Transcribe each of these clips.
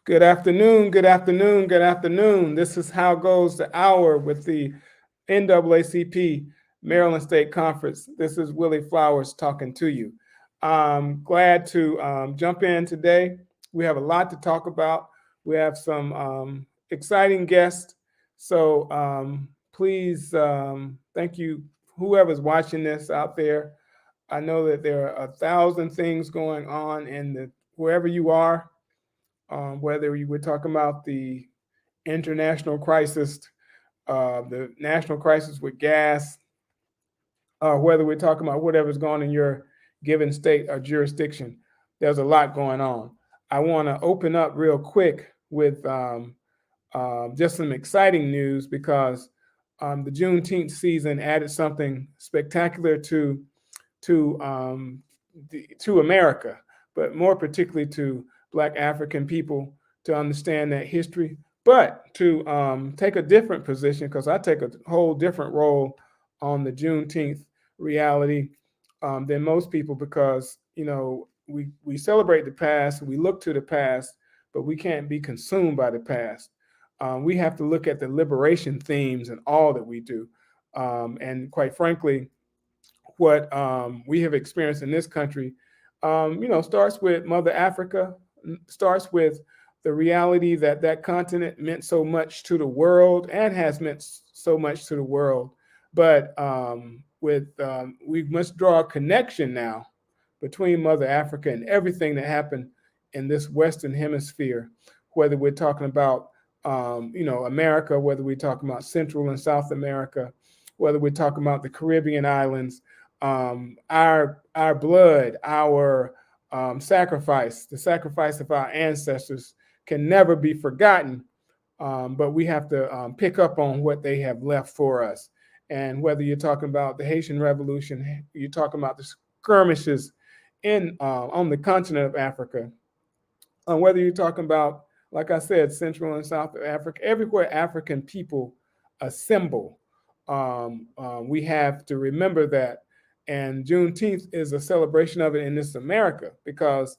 Good afternoon, good afternoon, good afternoon. This is How Goes the Hour with the NAACP Maryland State Conference. This is Willie Flowers talking to you. I'm glad to jump in today. We have a lot to talk about. We have some exciting guests. So please, thank you, whoever's watching this out there. I know that there are 1,000 things going on in wherever you are, whether you were talking about the international crisis, the national crisis with gas, whether we're talking about whatever's going on in your given state or jurisdiction, there's a lot going on. I want to open up real quick with just some exciting news because the Juneteenth season added something spectacular to to America, but more particularly to Black African people to understand that history, but to take a different position because I take a whole different role on the Juneteenth reality than most people because we celebrate the past, we look to the past, but we can't be consumed by the past. We have to look at the liberation themes in all that we do, and quite frankly, what we have experienced in this country, starts with Mother Africa, starts with the reality that that continent meant so much to the world and has meant so much to the world. But we must draw a connection now between Mother Africa and everything that happened in this Western Hemisphere, whether we're talking about America, whether we're talking about Central and South America, whether we're talking about the Caribbean islands, our blood, our sacrifice, the sacrifice of our ancestors can never be forgotten. But we have to pick up on what they have left for us. And whether you're talking about the Haitian Revolution, you're talking about the skirmishes in on the continent of Africa, whether you're talking about, like I said, Central and South Africa, everywhere African people assemble, we have to remember that. And Juneteenth is a celebration of it in this America because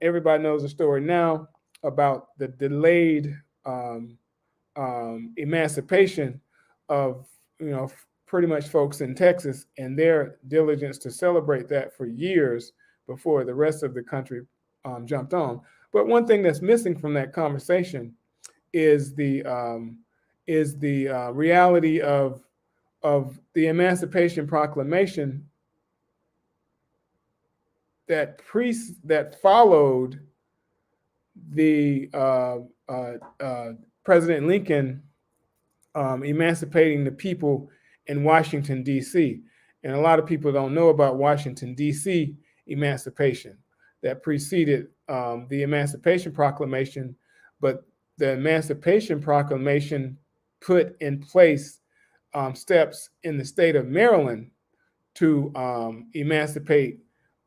everybody knows the story now about the delayed emancipation of pretty much folks in Texas and their diligence to celebrate that for years before the rest of the country jumped on. But one thing that's missing from that conversation is the reality of the Emancipation Proclamation that followed the President Lincoln emancipating the people in Washington, D.C. And a lot of people don't know about Washington, D.C. emancipation that preceded the Emancipation Proclamation, but the Emancipation Proclamation put in place steps in the state of Maryland to emancipate,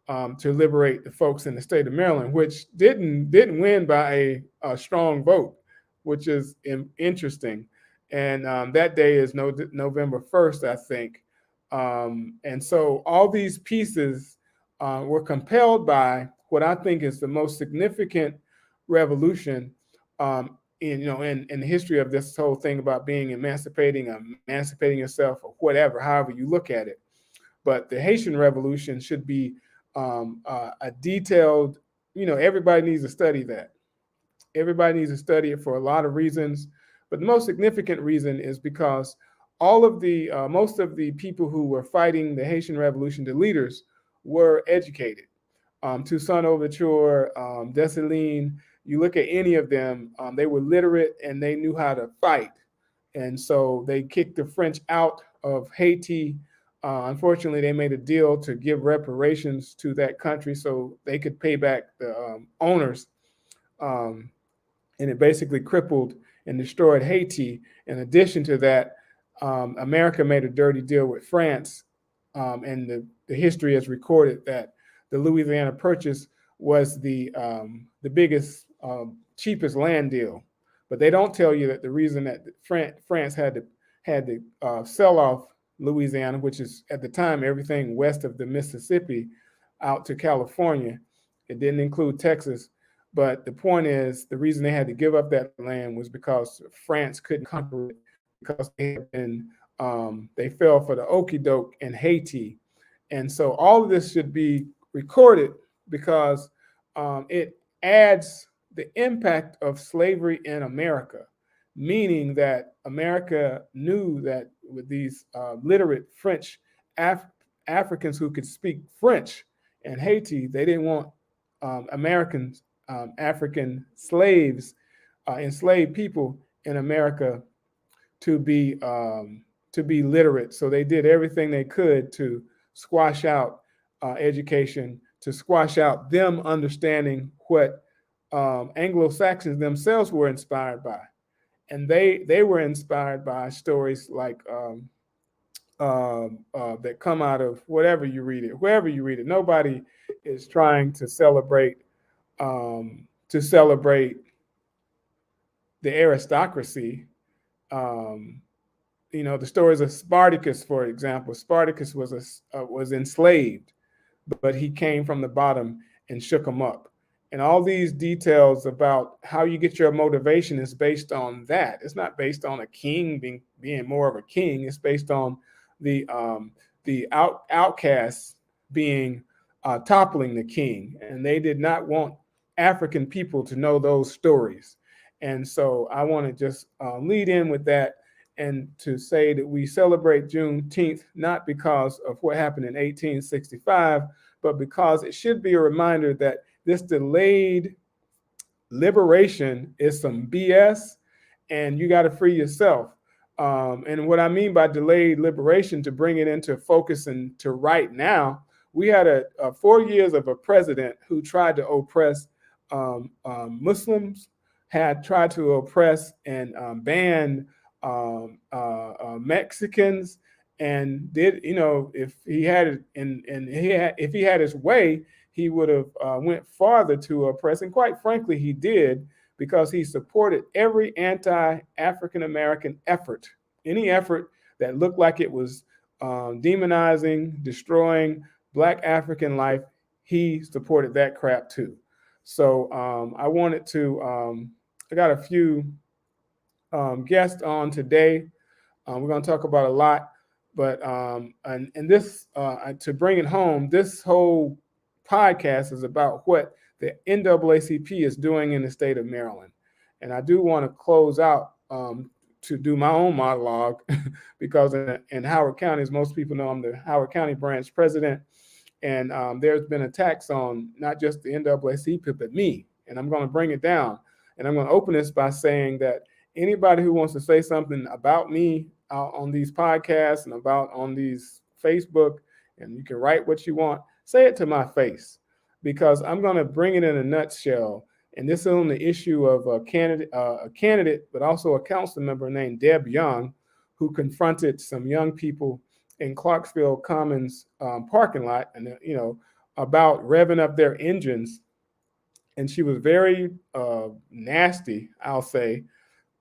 to liberate the folks in the state of Maryland, which didn't win by a strong vote, which is interesting. And that day is November 1st, I think. And so all these pieces were compelled by what I think is the most significant revolution in the history of this whole thing about being emancipating yourself or whatever, however you look at it. But the Haitian Revolution should be a detailed, everybody needs to study that. Everybody needs to study it for a lot of reasons. But the most significant reason is because most of the people who were fighting the Haitian Revolution, the leaders, were educated. Toussaint Louverture, Dessalines, you look at any of them, they were literate and they knew how to fight. And so they kicked the French out of Haiti. Unfortunately, they made a deal to give reparations to that country so they could pay back the owners. And it basically crippled and destroyed Haiti. In addition to that, America made a dirty deal with France. And the history has recorded that the Louisiana Purchase was the biggest, cheapest land deal. But they don't tell you that the reason that France had to sell off Louisiana, which is at the time everything west of the Mississippi out to California, it didn't include Texas, But the point is, the reason they had to give up that land was because France couldn't conquer it because they had been they fell for the okie doke in Haiti. And so all of this should be recorded because it adds the impact of slavery in America, meaning that America knew that with these literate French Af- Africans who could speak French in Haiti, they didn't want Americans, African slaves, enslaved people in America to be literate. So they did everything they could to squash out education, to squash out them understanding what Anglo-Saxons themselves were inspired by, and they were inspired by stories like that come out of whatever you read it, wherever you read it. Nobody is trying to celebrate the aristocracy. Um, the stories of Spartacus, for example. Spartacus was enslaved, but he came from the bottom and shook them up. And all these details about how you get your motivation is based on that. It's not based on a king being more of a king. It's based on the outcasts being toppling the king, and they did not want African people to know those stories. And so I want to just lead in with that and to say that we celebrate Juneteenth not because of what happened in 1865, but because it should be a reminder that this delayed liberation is some BS, and you got to free yourself. And what I mean by delayed liberation, to bring it into focus and to right now, we had a 4 years of a president who tried to oppress Muslims, had tried to oppress and ban Mexicans, and did if he had it if he had his way, he would have went farther to oppress, and quite frankly, he did because he supported every anti-African American effort, any effort that looked like it was demonizing, destroying Black African life. He supported that crap too. So I wanted to. I got a few guests on today. We're going to talk about a lot, but and this to bring it home, this whole podcast is about what the NAACP is doing in the state of Maryland, and I do want to close out to do my own monologue because in Howard County, as most people know, I'm the Howard County branch president, and there's been attacks on not just the NAACP but me, and I'm going to bring it down, and I'm going to open this by saying that anybody who wants to say something about me on these podcasts and about on these Facebook, and you can write what you want, say it to my face, because I'm going to bring it in a nutshell. And this is on the issue of a candidate, but also a council member named Deb Young, who confronted some young people in Clarksville Commons parking lot, and about revving up their engines. And she was very nasty, I'll say,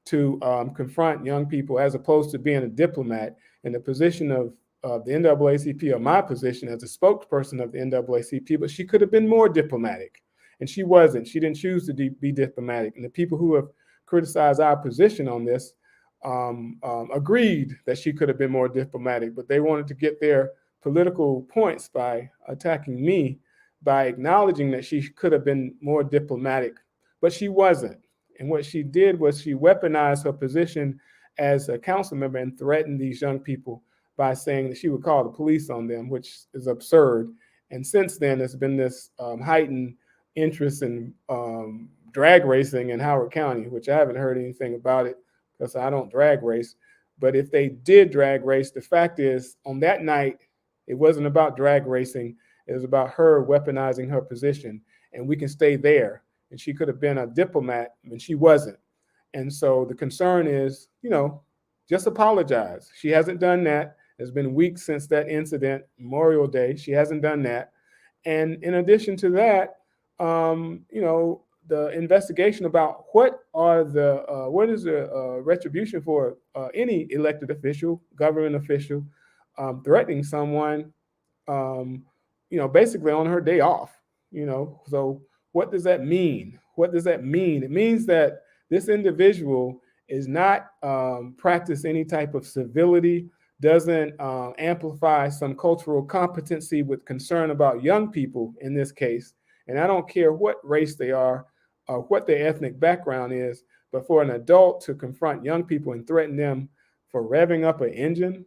to confront young people, as opposed to being a diplomat. In the position of the NAACP, or my position as a spokesperson of the NAACP, but she could have been more diplomatic, and she wasn't. She didn't choose to be diplomatic. And the people who have criticized our position on this agreed that she could have been more diplomatic, but they wanted to get their political points by attacking me, by acknowledging that she could have been more diplomatic, but she wasn't. And what she did was she weaponized her position as a council member and threatened these young people by saying that she would call the police on them, which is absurd. And since then, there's been this heightened interest in drag racing in Howard County, which I haven't heard anything about it because I don't drag race. But if they did drag race, the fact is, on that night, it wasn't about drag racing. It was about her weaponizing her position. And we can stay there. And she could have been a diplomat, and she wasn't. And so the concern is, just apologize. She hasn't done that. It's been weeks since that incident, Memorial Day. She hasn't done that. And in addition to that, the investigation about what is the retribution for any elected official, government official, threatening someone, basically on her day off. So What does that mean? What does that mean? It means that this individual is not practice any type of civility, doesn't amplify some cultural competency with concern about young people in this case. And I don't care what race they are or what their ethnic background is, but for an adult to confront young people and threaten them for revving up an engine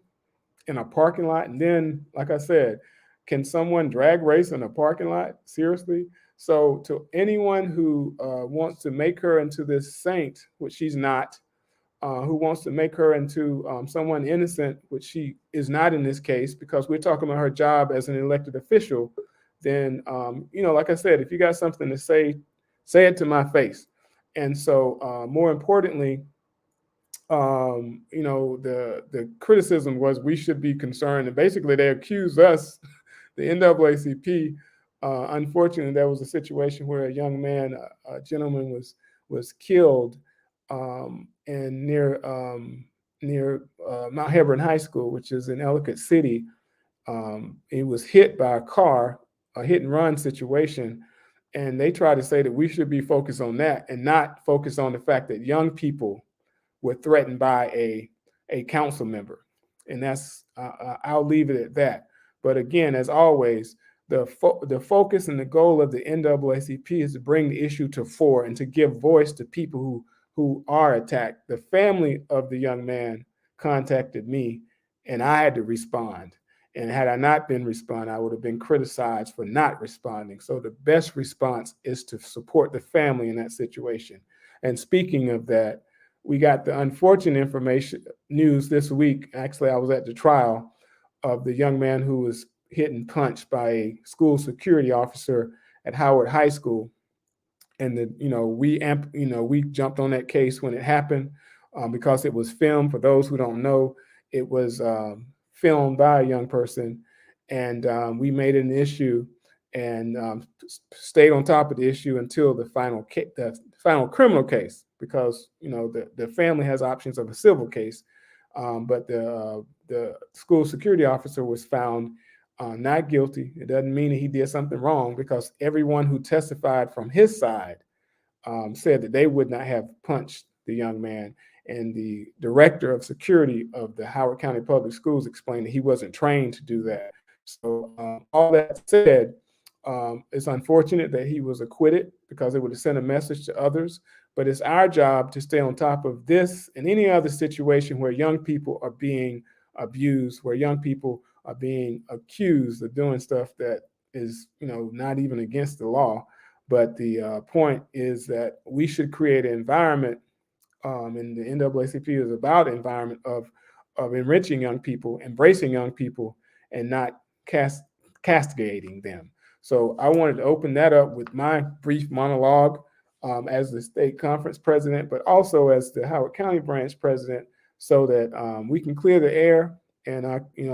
in a parking lot, and then, like I said, can someone drag race in a parking lot? Seriously? So, to anyone who wants to make her into this saint, which she's not, who wants to make her into someone innocent, which she is not in this case, because we're talking about her job as an elected official, then, like I said, if you got something to say it to my face. And so, more importantly, the criticism was we should be concerned, and basically they accused us, the NAACP. Unfortunately, there was a situation where a young man, a gentleman, was killed, and near Mount Hebron High School, which is in Ellicott City. He was hit by a car, a hit and run situation, and they try to say that we should be focused on that and not focus on the fact that young people were threatened by a council member. And that's, I'll leave it at that. But again, as always, the focus and the goal of the NAACP is to bring the issue to fore and to give voice to people who are attacked. The family of the young man contacted me, and I had to respond. And had I not been responding, I would have been criticized for not responding. So the best response is to support the family in that situation. And speaking of that, we got the unfortunate news this week. Actually, I was at the trial of the young man who was hit and punched by a school security officer at Howard High School. And we jumped on that case when it happened, because it was filmed. For those who don't know, it was filmed by a young person, and we made it an issue and stayed on top of the issue until the final criminal case, because the family has options of a civil case, but the school security officer was found not guilty. It doesn't mean that he did something wrong, because everyone who testified from his side said that they would not have punched the young man. And the director of security of the Howard County Public Schools explained that he wasn't trained to do that. So all that said, it's unfortunate that he was acquitted, because it would have sent a message to others. But it's our job to stay on top of this and any other situation where young people are being abused, where young people are being accused of doing stuff that is, not even against the law. But the point is that we should create an environment, and the NAACP is about environment of enriching young people, embracing young people, and not castigating them. So I wanted to open that up with my brief monologue as the state conference president, but also as the Howard County branch president, so that we can clear the air. And I'm an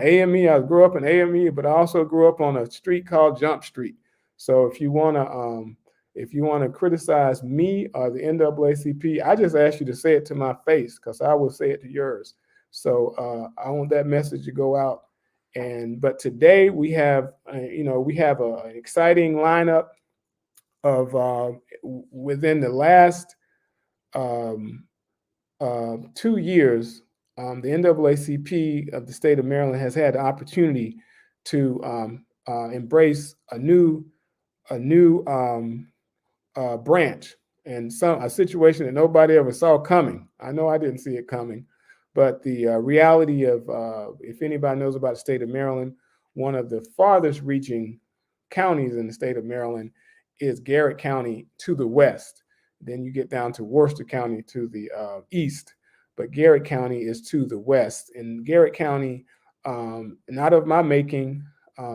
AME. I grew up in AME, but I also grew up on a street called Jump Street. So if you want to criticize me or the NAACP, I just ask you to say it to my face, because I will say it to yours. So I want that message to go out. But today we have an exciting lineup of within the last 2 years. The NAACP of the state of Maryland has had the opportunity to embrace a new branch, and a situation that nobody ever saw coming. I know I didn't see it coming, but the reality of, if anybody knows about the state of Maryland, one of the farthest reaching counties in the state of Maryland is Garrett County to the west. Then you get down to Worcester County to the east, but Garrett County is to the west. And Garrett County, not of my making,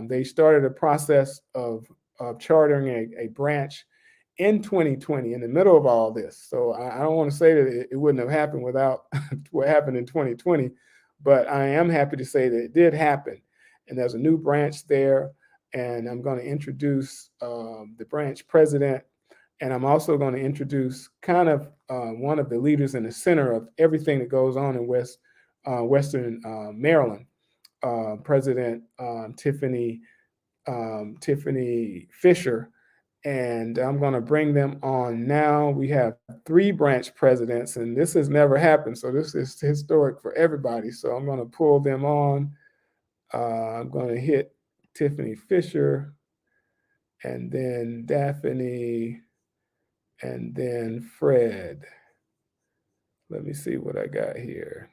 they started a process of chartering a branch in 2020, in the middle of all this. So I don't want to say that it wouldn't have happened without what happened in 2020, but I am happy to say that it did happen. And there's a new branch there, and I'm going to introduce the branch president. And I'm also going to introduce kind of one of the leaders in the center of everything that goes on in Western Maryland, President Tiffany Tiffany Fisher, and I'm going to bring them on now. We have 3 branch presidents, and this has never happened, so this is historic for everybody. So I'm going to pull them on. I'm going to hit Tiffany Fisher, and then Daphne, and then Fred. Let me see what I got here.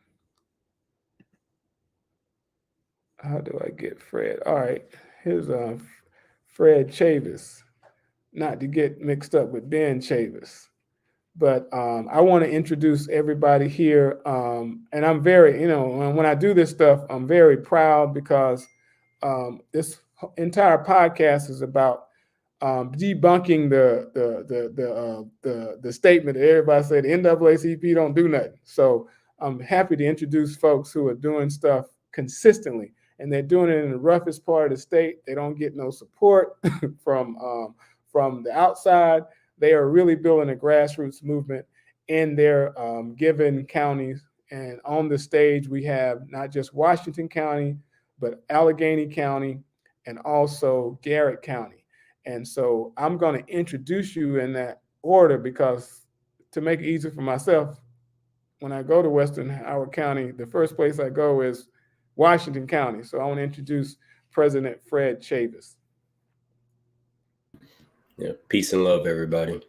How do I get Fred? All right, here's Fred Chavis, not to get mixed up with Ben Chavis. But I want to introduce everybody here, and I'm very, when I do this stuff, I'm very proud because this entire podcast is about debunking the statement that everybody said the NAACP don't do nothing. So I'm happy to introduce folks who are doing stuff consistently, and they're doing it in the roughest part of the state. They don't get no support from the outside. They are really building a grassroots movement in their given counties. And on the stage, we have not just Washington County, but Allegheny County and also Garrett County. And so I'm going to introduce you in that order because to make it easier for myself, when I go to Western Howard County, the first place I go is Washington County. So I want to introduce President Fred Chavis. Yeah, peace and love, everybody.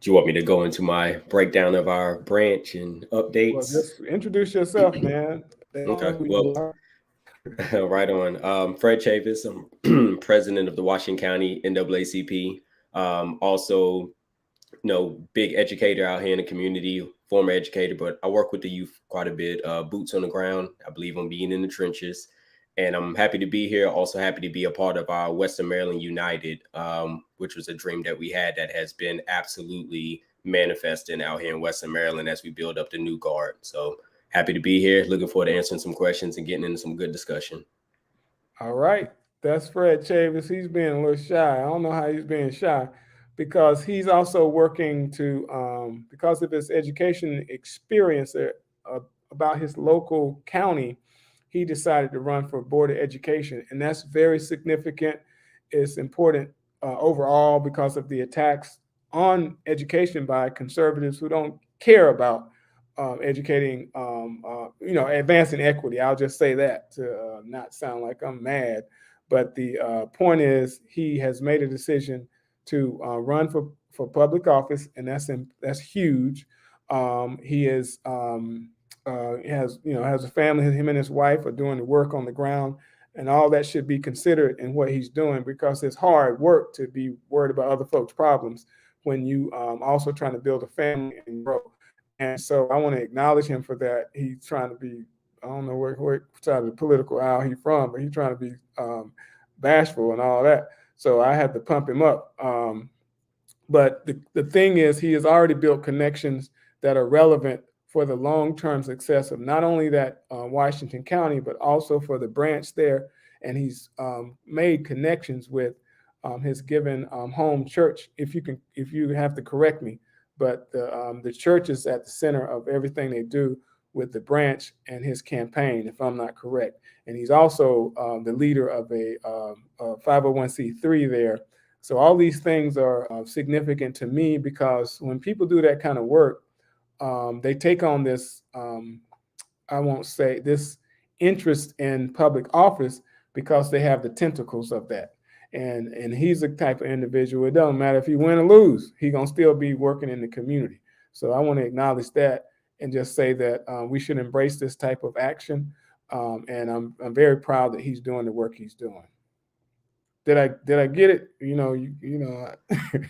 Do you want me to go into my breakdown of our branch and updates? Well, just introduce yourself, man. Okay, well, right on. Fred Chavis, I'm president of the Washington County NAACP. Also, big educator out here in the community, former educator, but I work with the youth quite a bit. Boots on the ground. I believe in being in the trenches. And I'm happy to be here. Also happy to be a part of our Western Maryland United, which was a dream that we had that has been absolutely manifesting out here in Western Maryland as we build up the new guard. So happy to be here. Looking forward to answering some questions and getting into some good discussion. All right. That's Fred Chavis. He's being a little shy. I don't know how he's being shy because he's also working to, because of his education experience about his local county, he decided to run for Board of Education. And that's very significant. It's important overall because of the attacks on education by conservatives who don't care about educating, advancing equity. I'll just say that to not sound like I'm mad. But the point is, he has made a decision to run for public office, and that's huge. He is has a family. Him and his wife are doing the work on the ground, and all that should be considered in what he's doing because it's hard work to be worried about other folks' problems when you also trying to build a family and grow. And so I want to acknowledge him for that. He's trying to be, I don't know where side of the political aisle he's from, but he's trying to be bashful and all that. So I had to pump him up. But the thing is, he has already built connections that are relevant for the long-term success of not only that Washington County, but also for the branch there. And he's made connections with his given home church. If you have to correct me, but the church is at the center of everything they do with the branch and his campaign, if I'm not correct. And he's also the leader of a 501c3 there. So all these things are significant to me because when people do that kind of work, they take on this, I won't say this interest in public office because they have the tentacles of that. And he's the type of individual, it doesn't matter if he win or lose, he's going to still be working in the community. So I want to acknowledge that and just say that we should embrace this type of action. And I'm very proud that he's doing the work he's doing. Did I get it?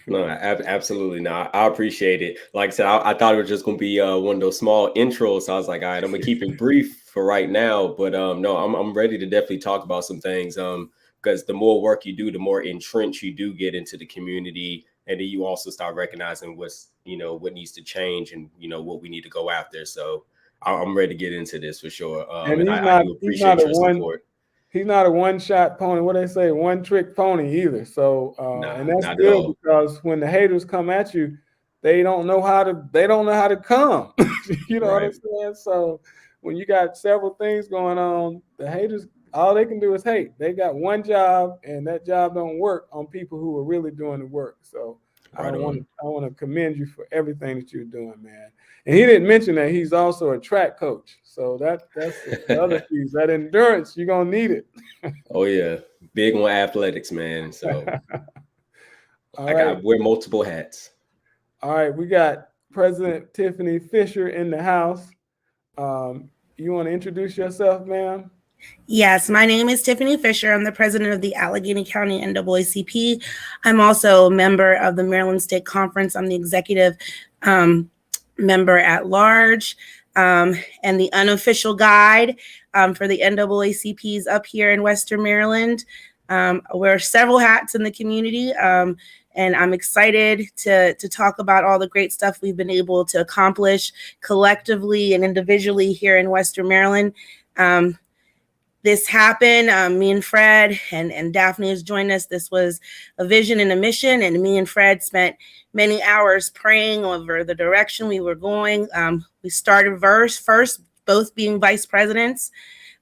No, absolutely not. I appreciate it. Like I said, I thought it was just going to be one of those small intros. So I was like, all right, I'm going to keep it brief for right now. But no, I'm ready to definitely talk about some things because the more work you do, the more entrenched you do get into the community. And then you also start recognizing what needs to change and, what we need to go after. So I'm ready to get into this for sure. And I do appreciate your support. He's not a one-shot pony. What they say, one-trick pony either. So, and that's good because when the haters come at you, they don't know how to come. You know what I'm saying? So when you got several things going on, the haters all they can do is hate. They got one job, and that job don't work on people who are really doing the work. So Right on. I want to commend you for everything that you're doing, man. And he didn't mention that he's also a track coach. So that's the other piece. That endurance, you're gonna need it. Oh yeah, big on athletics, man. So All I right. got wear multiple hats. All right, we got President Tiffany Fisher in the house. You want to introduce yourself, ma'am? Yes, my name is Tiffany Fisher. I'm the president of the Allegheny County NAACP. I'm also a member of the Maryland State Conference. I'm the executive member at large and the unofficial guide for the NAACPs up here in Western Maryland. I wear several hats in the community, and I'm excited to talk about all the great stuff we've been able to accomplish collectively and individually here in Western Maryland. This happened. Me and Fred and Daphne has joined us. This was a vision and a mission, and me and Fred spent many hours praying over the direction we were going. We started first, both being vice presidents,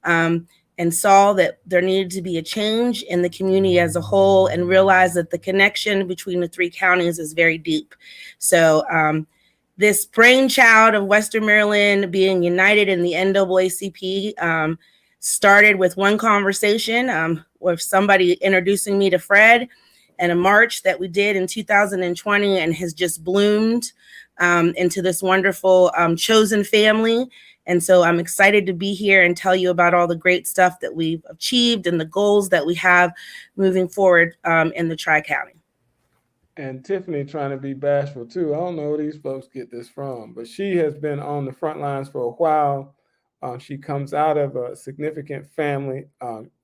and saw that there needed to be a change in the community as a whole, and realized that the connection between the three counties is very deep. So this brainchild of Western Maryland being united in the NAACP started with one conversation with somebody introducing me to Fred and a march that we did in 2020, and has just bloomed into this wonderful chosen family. And so I'm excited to be here and tell you about all the great stuff that we've achieved and the goals that we have moving forward in the Tri-County. And Tiffany trying to be bashful too. I don't know where these folks get this from, but she has been on the front lines for a while. She comes out of a significant family.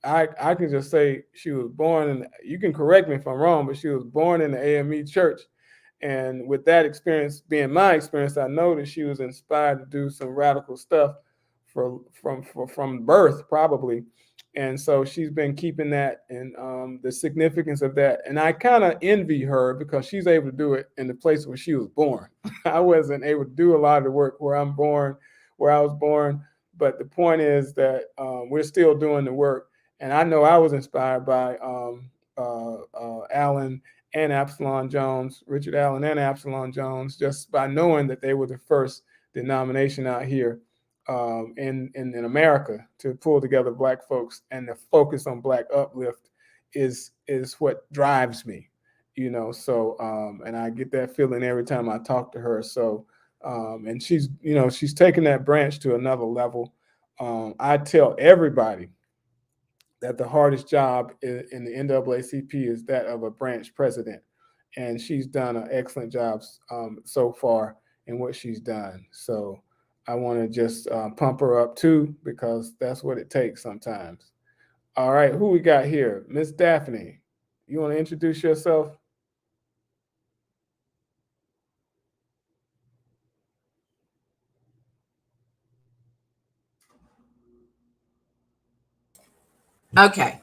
I can just say she was born in, you can correct me if I'm wrong, but she was born in the AME church. And with that experience being my experience, I know that she was inspired to do some radical stuff from birth, probably. And so she's been keeping that and the significance of that. And I kind of envy her because she's able to do it in the place where she was born. I wasn't able to do a lot of the work where I was born. But the point is that we're still doing the work. And I know I was inspired by Allen and Absalom Jones, Richard Allen and Absalom Jones, just by knowing that they were the first denomination out here in America to pull together Black folks, and the focus on Black uplift is what drives me, you know. So and I get that feeling every time I talk to her. So and she's taken that branch to another level. I tell everybody that the hardest job in the NAACP is that of a branch president, and she's done an excellent job so far in what she's done. So I want to just pump her up too, because that's what it takes sometimes. All right, who we got here? Miss Daphne, you want to introduce yourself? Okay.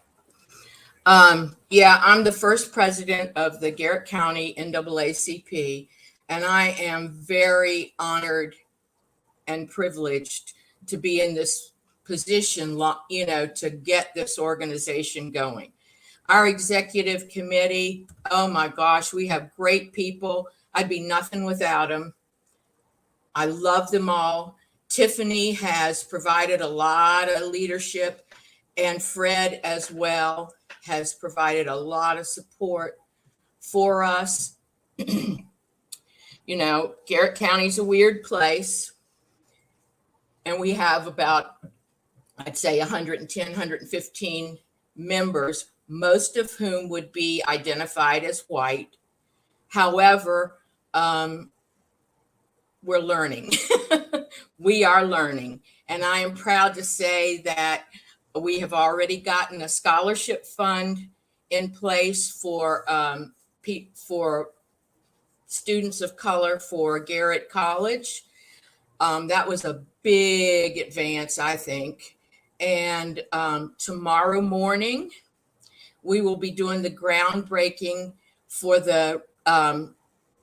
Yeah, I'm the first president of the Garrett County NAACP, and I am very honored and privileged to be in this position, you know, to get this organization going. Our executive committee, oh my gosh, we have great people. I'd be nothing without them. I love them all. Tiffany has provided a lot of leadership, and Fred as well has provided a lot of support for us. You know, Garrett County's a weird place, and we have about, I'd say 110, 115 members, most of whom would be identified as white. However, we're learning. We are learning. And I am proud to say that we have already gotten a scholarship fund in place for students of color for Garrett College. That was a big advance, I think. And tomorrow morning, we will be doing the groundbreaking for the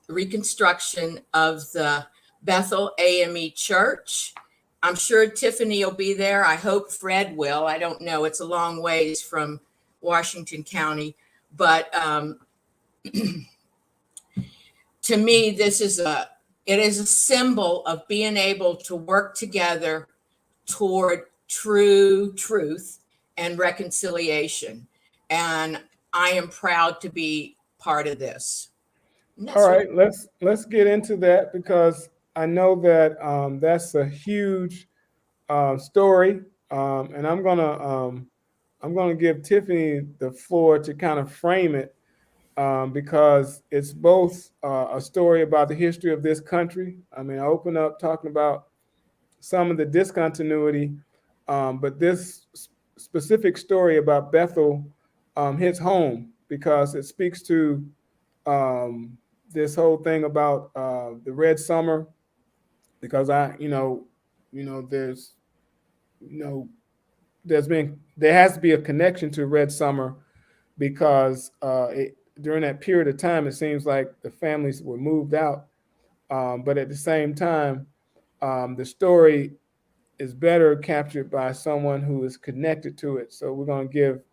reconstruction of the Bethel AME Church I'm sure Tiffany will be there. I hope Fred will. I don't know. It's a long ways from Washington County. But to me, it is a symbol of being able to work together toward true truth and reconciliation. And I am proud to be part of this. All right, let's get into that, because I know that that's a huge story, and I'm gonna give Tiffany the floor to kind of frame it, because it's both a story about the history of this country. I mean, I open up talking about some of the discontinuity, but this specific story about Bethel hits home because it speaks to this whole thing about the Red Summer. Because there has to be a connection to Red Summer, because during that period of time, it seems like the families were moved out. But at the same time, the story is better captured by someone who is connected to it. So we're going to give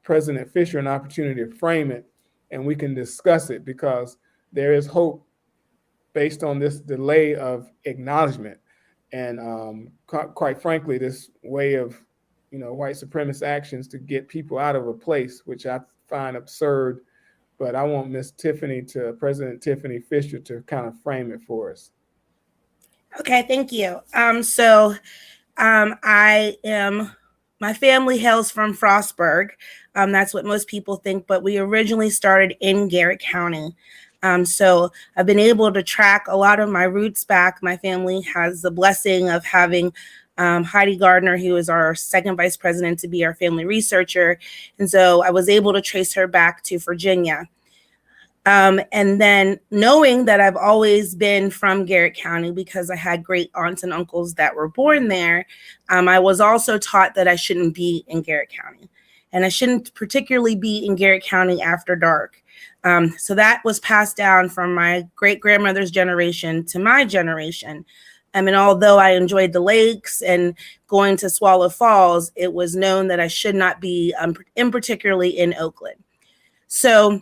President Fisher an opportunity to frame it, and we can discuss it, because there is hope based on this delay of acknowledgement. And quite frankly, this way of, white supremacist actions to get people out of a place, which I find absurd. But I want President Tiffany Fisher to kind of frame it for us. Okay, thank you. My family hails from Frostburg. That's what most people think, but we originally started in Garrett County. So I've been able to track a lot of my roots back. My family has the blessing of having Heidi Gardner, who is our second vice president, to be our family researcher. And so I was able to trace her back to Virginia. And then knowing that I've always been from Garrett County because I had great aunts and uncles that were born there, I was also taught that I shouldn't be in Garrett County. And I shouldn't particularly be in Garrett County after dark. So that was passed down from my great-grandmother's generation to my generation. And although I enjoyed the lakes and going to Swallow Falls, it was known that I should not be, in particularly in Oakland. So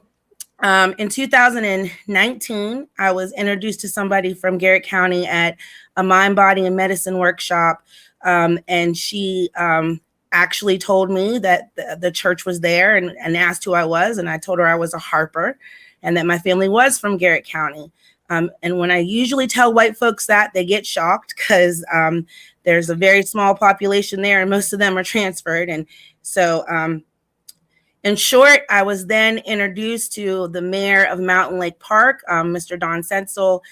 in 2019, I was introduced to somebody from Garrett County at a mind, body, and medicine workshop. And she actually told me that the church was there and asked who I was. And I told her I was a Harper and that my family was from Garrett County. And when I usually tell white folks that, they get shocked because there's a very small population there and most of them are transferred. And so in short, I was then introduced to the mayor of Mountain Lake Park, Mr. Don Sensel,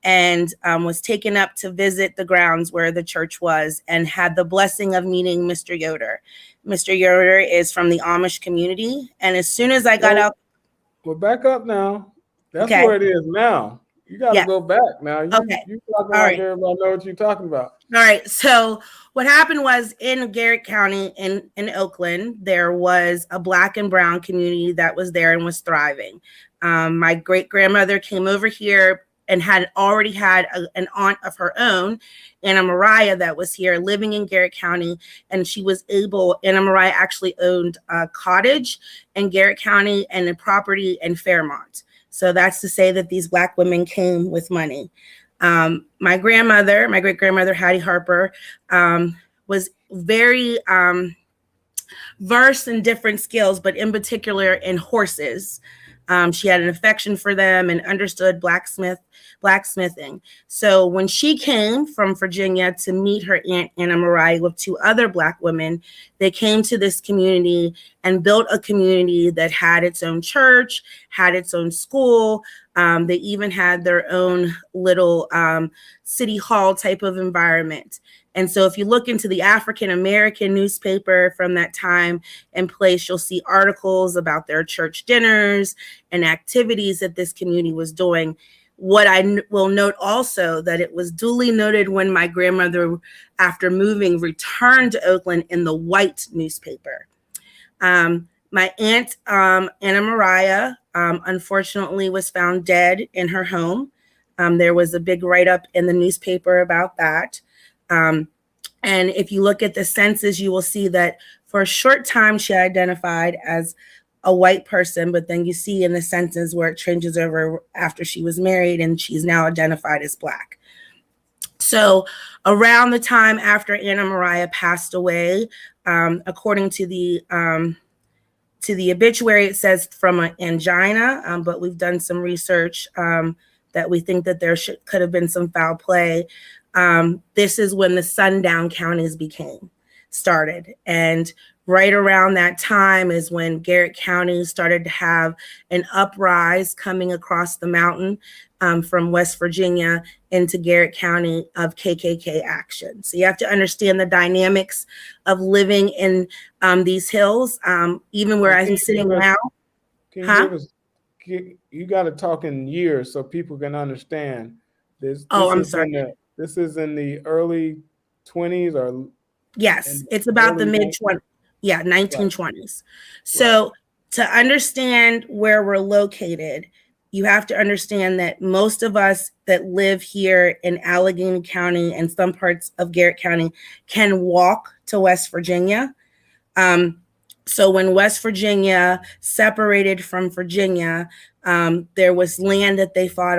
and was taken up to visit the grounds where the church was and had the blessing of meeting Mr. Yoder. Mr. Yoder is from the Amish community. And as soon as I got out. Well, back up now. That's okay. where it is now. You got to go back now. You talking All like right. everybody know what you're talking about. All right. So what happened was in Garrett County in Oakland, there was a Black and brown community that was there and was thriving. My great-grandmother came over here and had already had an aunt of her own, Anna Mariah, that was here living in Garrett County. And Anna Mariah actually owned a cottage in Garrett County and a property in Fairmont. So that's to say that these Black women came with money. My great-grandmother, Hattie Harper, was very versed in different skills, but in particular in horses. She had an affection for them and understood blacksmithing. So when she came from Virginia to meet her Aunt Anna Mariah with two other Black women, they came to this community and built a community that had its own church, had its own school. They even had their own little city hall type of environment. And so if you look into the African American newspaper from that time and place, you'll see articles about their church dinners and activities that this community was doing. What I will note also that it was duly noted when my grandmother, after moving, returned to Oakland in the white newspaper. My aunt, Anna Mariah, unfortunately was found dead in her home. There was a big write-up in the newspaper about that. And if you look at the census, you will see that for a short time she identified as a white person, but then you see in the census where it changes over after she was married and she's now identified as Black. So around the time after Anna Mariah passed away, according to the obituary, it says from an angina, but we've done some research that we think that there could have been some foul play. This is when the sundown counties started. And right around that time is when Garrett County started to have an uprise coming across the mountain from West Virginia into Garrett County of KKK action. So you have to understand the dynamics of living in these hills, even where I'm sitting now. You got to talk in years so people can understand this. I'm sorry. This is in the early 20s or? Yes, it's about the mid-20s. Yeah, 1920s. Right. So to understand where we're located, you have to understand that most of us that live here in Allegheny County and some parts of Garrett County can walk to West Virginia. So when West Virginia separated from Virginia, there was land that they fought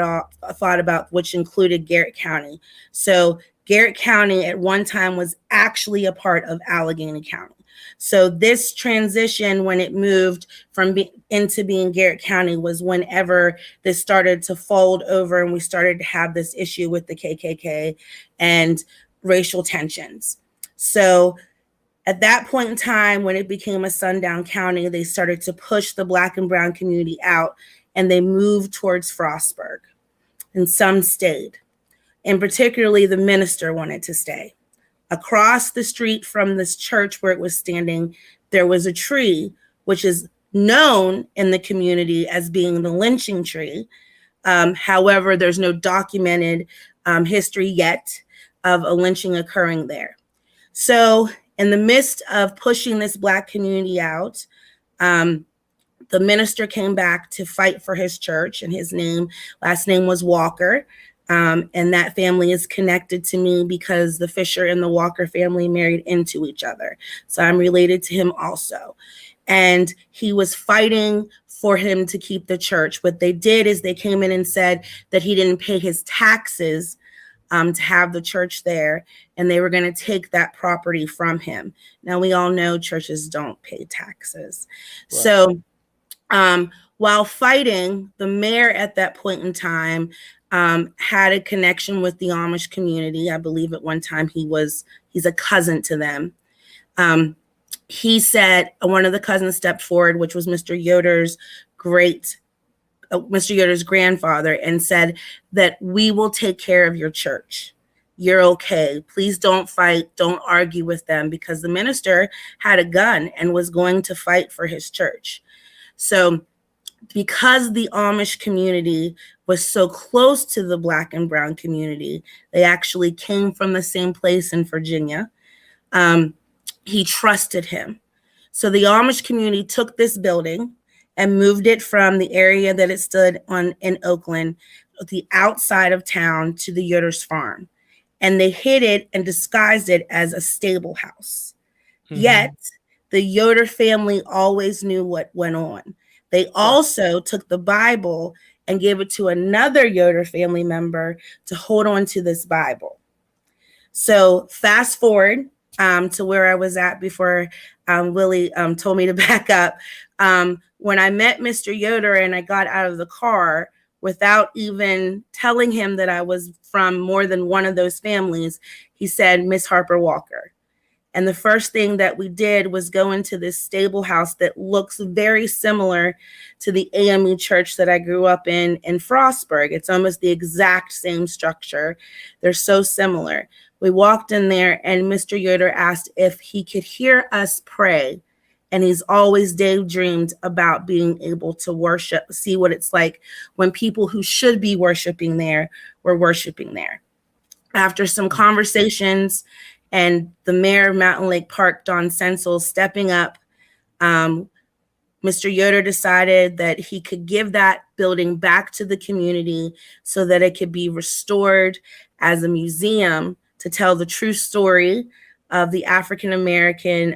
about, which included Garrett County. So Garrett County at one time was actually a part of Allegheny County. So this transition, when it moved from into being Garrett County, was whenever this started to fold over and we started to have this issue with the KKK and racial tensions. So at that point in time, when it became a sundown county, they started to push the Black and brown community out and they moved towards Frostburg, and some stayed. And particularly the minister wanted to stay. Across the street from this church where it was standing, there was a tree, which is known in the community as being the lynching tree. However, there's no documented history yet of a lynching occurring there. So in the midst of pushing this Black community out, the minister came back to fight for his church, and his last name was Walker. And that family is connected to me because the Fisher and the Walker family married into each other. So I'm related to him also. And he was fighting for him to keep the church. What they did is they came in and said that he didn't pay his taxes to have the church there, and they were going to take that property from him. Now, we all know churches don't pay taxes. Right. So while fighting, the mayor at that point in time had a connection with the Amish community. I believe at one time he's a cousin to them. He said, one of the cousins stepped forward, which was Mr. Yoder's grandfather, and said that we will take care of your church. You're okay. Please don't fight. Don't argue with them, because the minister had a gun and was going to fight for his church. So because the Amish community was so close to the Black and brown community, they actually came from the same place in Virginia. He trusted him. So the Amish community took this building and moved it from the area that it stood on in Oakland, the outside of town, to the Yoder's farm. And they hid it and disguised it as a stable house. Mm-hmm. Yet the Yoder family always knew what went on. They also took the Bible and gave it to another Yoder family member to hold on to this Bible. So fast forward to where I was at before Willie told me to back up. When I met Mr. Yoder and I got out of the car, without even telling him that I was from more than one of those families, he said, "Miss Harper Walker." And the first thing that we did was go into this stable house that looks very similar to the AME church that I grew up in Frostburg. It's almost the exact same structure. They're so similar. We walked in there and Mr. Yoder asked if he could hear us pray. And he's always daydreamed about being able to worship, see what it's like when people who should be worshiping there were worshiping there. After some conversations, and the mayor of Mountain Lake Park, Don Sensel, stepping up, Mr. Yoder decided that he could give that building back to the community so that it could be restored as a museum to tell the true story of the African American,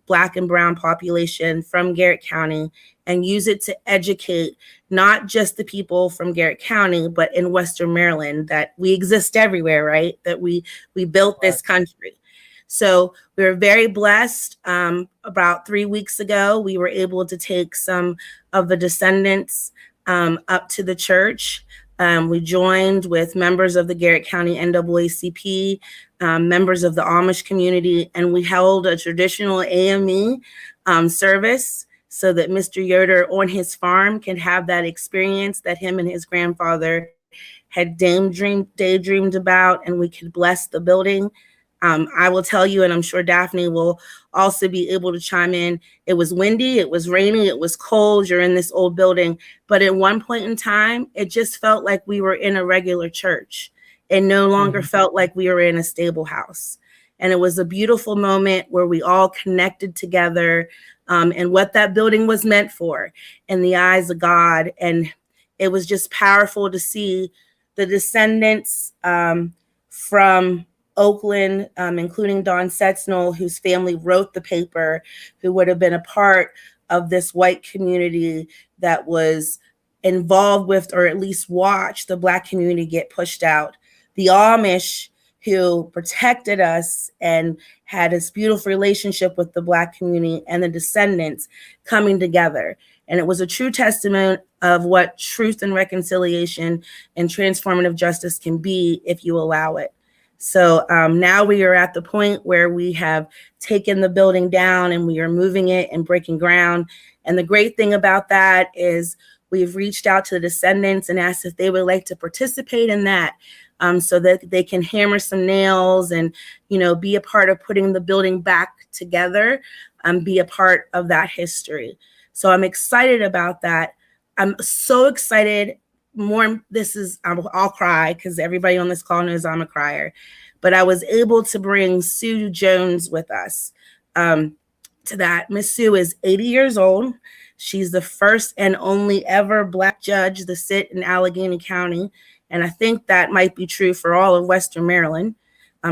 Black and Brown population from Garrett County, and use it to educate not just the people from Garrett County, but in Western Maryland, that we exist everywhere, right? That we built this country. So we were very blessed. About 3 weeks ago, we were able to take some of the descendants up to the church. We joined with members of the Garrett County NAACP, members of the Amish community, and we held a traditional AME service so that Mr. Yoder on his farm can have that experience that him and his grandfather had daydreamed about, and we could bless the building. I will tell you, and I'm sure Daphne will also be able to chime in, it was windy, it was rainy, it was cold, you're in this old building, but at one point in time, it just felt like we were in a regular church. It no longer felt like we were in a stable house. And it was a beautiful moment where we all connected together, and what that building was meant for in the eyes of God. And it was just powerful to see the descendants from Oakland, including Don Setznell, whose family wrote the paper, who would have been a part of this white community that was involved with, or at least watched, the Black community get pushed out. The Amish, who protected us and had this beautiful relationship with the Black community, and the descendants coming together. And it was a true testament of what truth and reconciliation and transformative justice can be if you allow it. So now we are at the point where we have taken the building down and we are moving it and breaking ground. And the great thing about that is we've reached out to the descendants and asked if they would like to participate in that, so that they can hammer some nails and, be a part of putting the building back together, be a part of that history. So I'm excited about that. I'm so excited. I'll cry because everybody on this call knows I'm a crier, but I was able to bring Sue Jones with us to that. Miss Sue is 80 years old. She's the first and only ever Black judge to sit in Allegheny County. And I think that might be true for all of Western Maryland.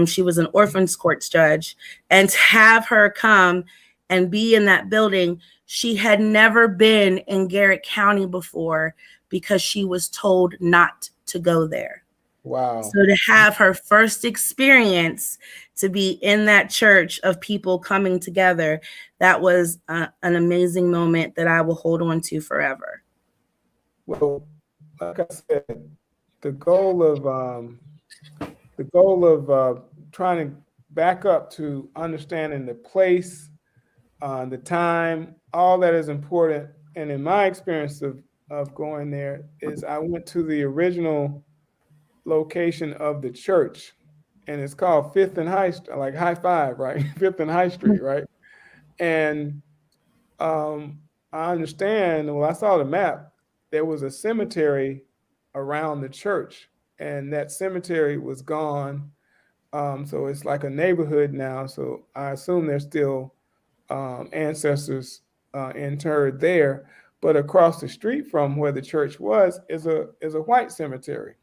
She was an orphans courts judge, and to have her come and be in that building, she had never been in Garrett County before, because she was told not to go there. Wow. So to have her first experience to be in that church of people coming together, that was an amazing moment that I will hold on to forever. Well, like I said, the goal of trying to back up to understanding the place, the time, all that is important. And in my experience of going there is I went to the original location of the church, and it's called Fifth and High, like High Five, right? Fifth and High Street, right? And I understand, well, I saw the map, there was a cemetery around the church, and that cemetery was gone. So it's like a neighborhood now. So I assume there's still ancestors interred there. But across the street from where the church was is a white cemetery.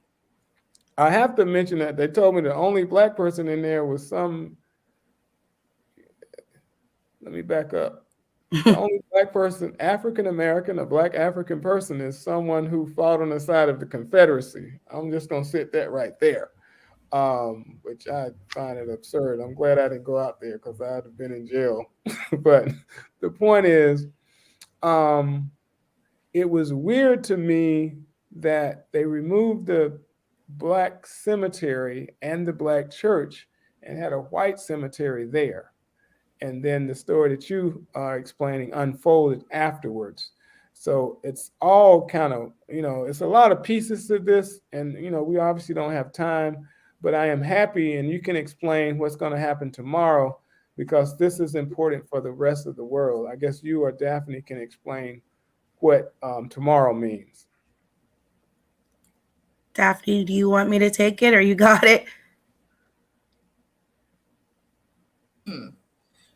I have to mention that they told me the only Black person in there was let me back up. The only Black person, African American, a Black African person, is someone who fought on the side of the Confederacy. I'm just gonna sit that right there, which I find it absurd. I'm glad I didn't go out there because I'd have been in jail. But the point is, it was weird to me that they removed the Black cemetery and the Black church and had a white cemetery there. And then the story that you are explaining unfolded afterwards. So it's all kind of, it's a lot of pieces to this. And, we obviously don't have time, but I am happy, and you can explain what's going to happen tomorrow, because this is important for the rest of the world. I guess you or Daphne can explain what tomorrow means. Daphne, do you want me to take it, or you got it?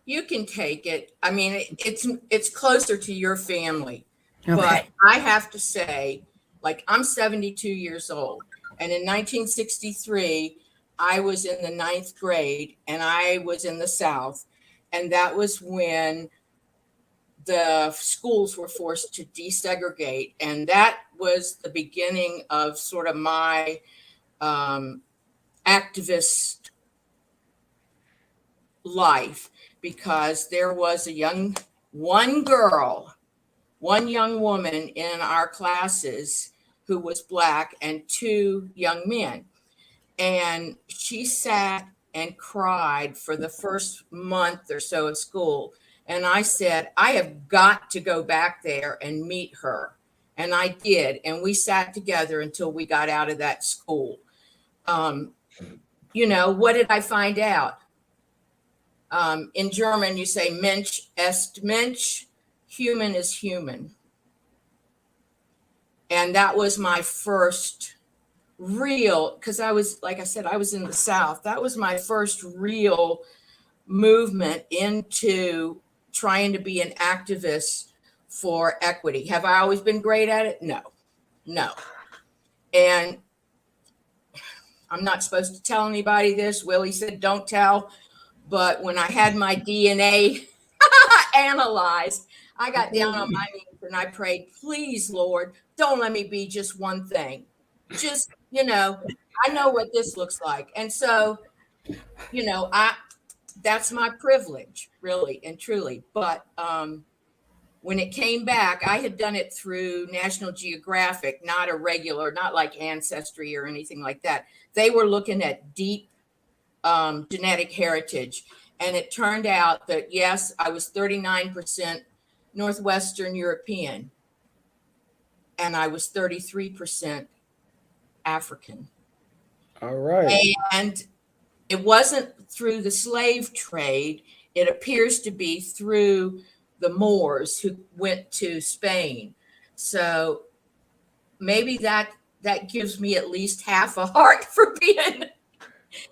You can take it. I mean, it's closer to your family. Okay. But I have to say, like, I'm 72 years old. And in 1963, I was in the 9th grade and I was in the South. And that was when the schools were forced to desegregate. And that was the beginning of sort of my activist life, because there was one young woman in our classes who was Black and 2 young men. And she sat and cried for the first month or so of school. And I said, I have got to go back there and meet her. And I did. And we sat together until we got out of that school. What did I find out? In German, you say Mensch ist Mensch, human is human. And that was my first real, because I was, like I said, I was in the South. That was my first real movement into trying to be an activist for equity. Have I always been great at it? No. And I'm not supposed to tell anybody this. Willie said, don't tell. But when I had my DNA analyzed, I got down on my knees and I prayed, please, Lord, don't let me be just one thing. Just, I know what this looks like. And so, that's my privilege, really and truly. But when it came back, I had done it through National Geographic, not like Ancestry or anything like that. They were looking at deep genetic heritage. And it turned out that, yes, I was 39% Northwestern European, and I was 33% African. All right. And it wasn't through the slave trade. It appears to be through the Moors who went to Spain. So maybe that gives me at least half a heart for being.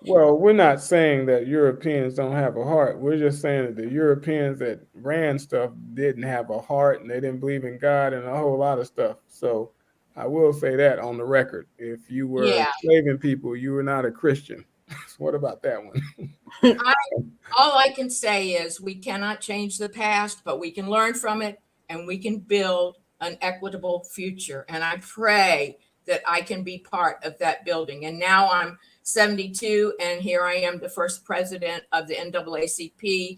Well, we're not saying that Europeans don't have a heart. We're just saying that the Europeans that ran stuff didn't have a heart, and they didn't believe in God and a whole lot of stuff. So I will say that on the record. If you were enslaving people, you were not a Christian. So what about that one? All I can say is we cannot change the past, but we can learn from it and we can build an equitable future. And I pray that I can be part of that building. And now I'm 72, and here I am, the first president of the NAACP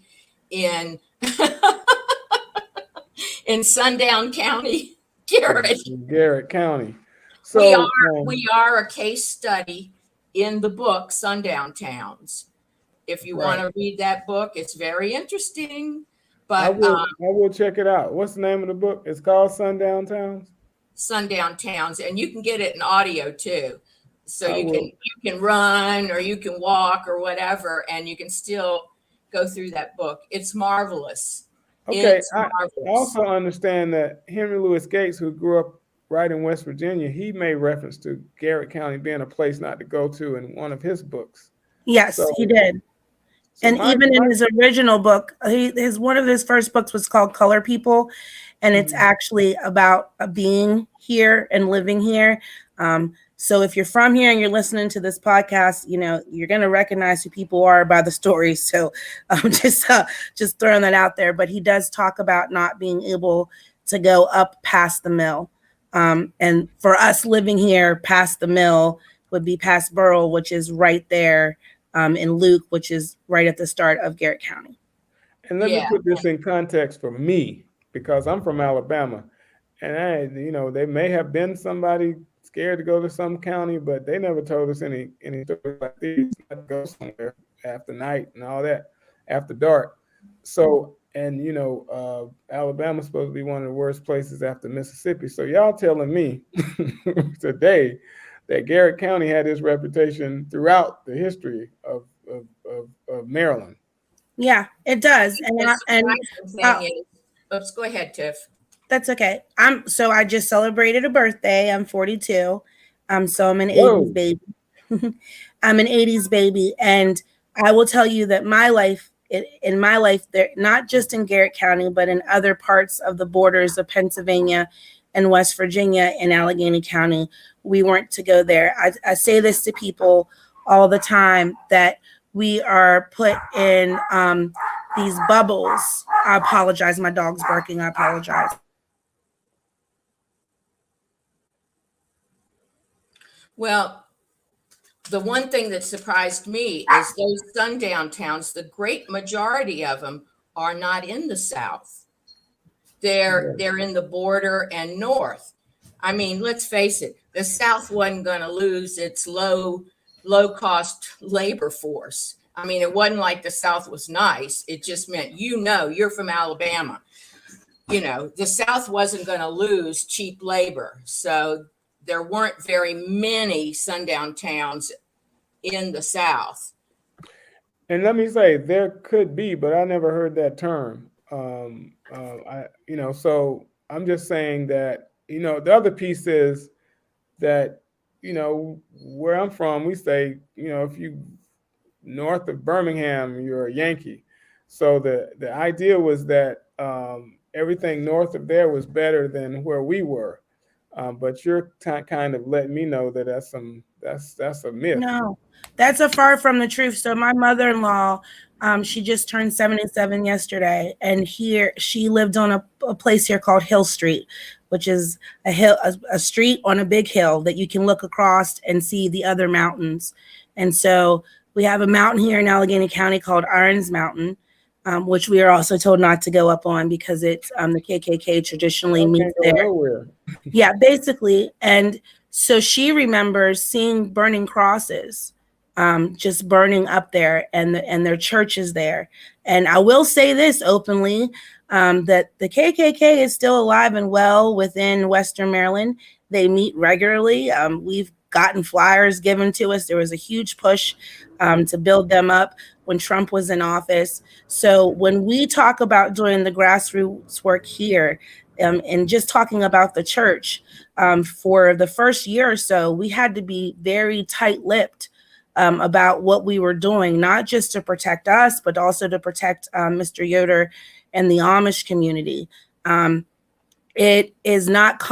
in in Sundown County, Garrett County. So we are a case study in the book Sundown Towns. If you want to read that book, it's very interesting. But I will check it out. What's the name of the book? It's called Sundown Towns. Sundown Towns, and you can get it in audio too. So you can run or you can walk or whatever, and you can still go through that book. It's marvelous. Okay, I also understand that Henry Louis Gates, who grew up right in West Virginia, he made reference to Garrett County being a place not to go to in one of his books. Yes, he did. And even in his original book, one of his first books was called Color People, and it's actually about being here and living here. So if you're from here and you're listening to this podcast, you're going to recognize who people are by the stories. So just throwing that out there. But he does talk about not being able to go up past the mill. And for us living here, past the mill would be past Burrell, which is right there in Luke, which is right at the start of Garrett County. And let me put this in context for me, because I'm from Alabama. And they may have been somebody scared to go to some county, but they never told us any stories like these. Not to go somewhere after night and all that, after dark. So, and Alabama's supposed to be one of the worst places after Mississippi. So y'all telling me today that Garrett County had this reputation throughout the history of Maryland. Yeah, it does. Let's go ahead, Tiff. That's okay. I just celebrated a birthday. I'm 42. So I'm an 80s baby. I'm an 80s baby. And I will tell you that my life in my life, there, not just in Garrett County, but in other parts of the borders of Pennsylvania and West Virginia and Allegheny County, we weren't to go there. I say this to people all the time, that we are put in these bubbles. I apologize. My dog's barking. I apologize. Well, the one thing that surprised me is those sundown towns, the great majority of them are not in the South. They're in the border and north. I mean, let's face it, the South wasn't going to lose its low cost labor force. I mean, it wasn't like the South was nice. It just meant, you're from Alabama. The South wasn't going to lose cheap labor. So there weren't very many sundown towns in the South. And let me say, there could be, but I never heard that term. So I'm just saying that, the other piece is that, where I'm from, we say, if you north of Birmingham, you're a Yankee. So the idea was that everything north of there was better than where we were. But you're kind of letting me know that that's a myth. No, that's a far from the truth. So my mother-in-law, she just turned 77 yesterday, and she lived on a place here called Hill Street, which is a street on a big hill that you can look across and see the other mountains. And so we have a mountain here in Allegheny County called Irons Mountain, which we are also told not to go up on because it's the KKK traditionally meets there. Nowhere. Yeah, basically. And so she remembers seeing burning crosses, just burning up there, and their church is there. And I will say this openly, that the KKK is still alive and well within Western Maryland. They meet regularly. We've gotten flyers given to us. There was a huge push to build them up when Trump was in office. So when we talk about doing the grassroots work here, and just talking about the church, for the first year or so, we had to be very tight-lipped about what we were doing, not just to protect us, but also to protect Mr. Yoder and the Amish community. It is not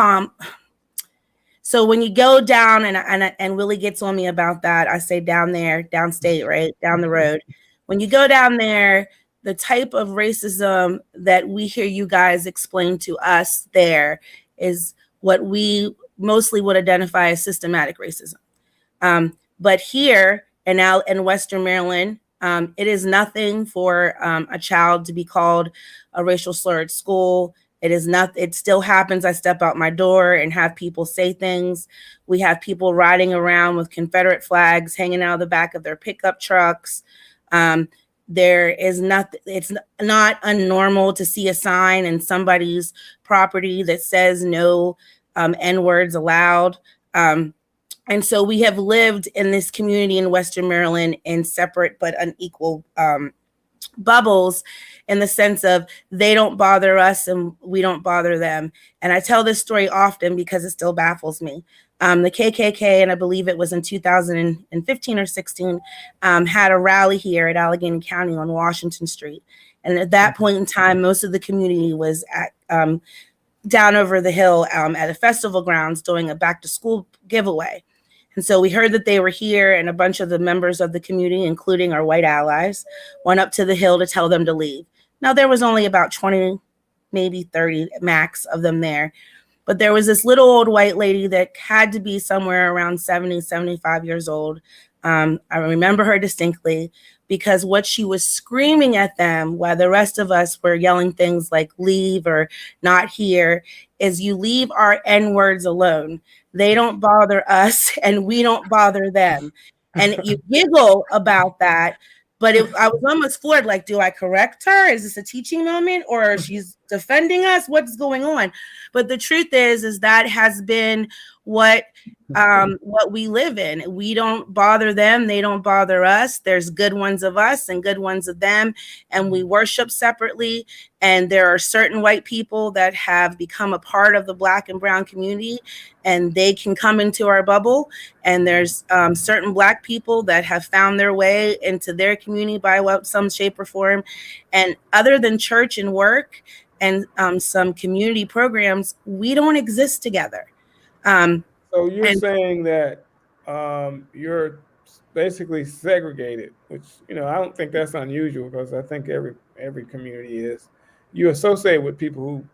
So when you go down, and Willie gets on me about that, I say down there, downstate, right, down the road. When you go down there, the type of racism that we hear you guys explain to us there is what we mostly would identify as systematic racism. But here and now in Western Maryland, it is nothing for a child to be called a racial slur at school. It is not. It still happens. I step out my door and have people say things. We have people riding around with Confederate flags hanging out of the back of their pickup trucks. There is nothing. It's not unnormal to see a sign in somebody's property that says no N-words allowed. And so we have lived in this community in Western Maryland in separate but unequal bubbles, in the sense of they don't bother us and we don't bother them. And I tell this story often because it still baffles me. The KKK, and I believe it was in 2015 or 16, had a rally here at Allegheny County on Washington Street. And at that point in time, most of the community was at down over the hill at a festival grounds doing a back to school giveaway. And so we heard that they were here, and a bunch of the members of the community, including our white allies, went up to the hill to tell them to leave. Now, there was only about 20, maybe 30 max of them there. But there was this little old white lady that had to be somewhere around 70, 75 years old. I remember her distinctly because what she was screaming at them while the rest of us were yelling things like leave or not here is, you leave our N-words alone. They don't bother us and we don't bother them. And you giggle about that. But I was almost floored, like, do I correct her? Is this a teaching moment, or she's defending us? What's going on? But the truth is that has been what we live in. We don't bother them, they don't bother us. There's good ones of us and good ones of them, and we worship separately. And there are certain white people that have become a part of the Black and brown community, and they can come into our bubble. And there's certain Black people that have found their way into their community by some shape or form. And other than church and work and some community programs, we don't exist together. So you're saying that you're basically segregated, which, you know, I don't think that's unusual, because I think every community is. You associate with people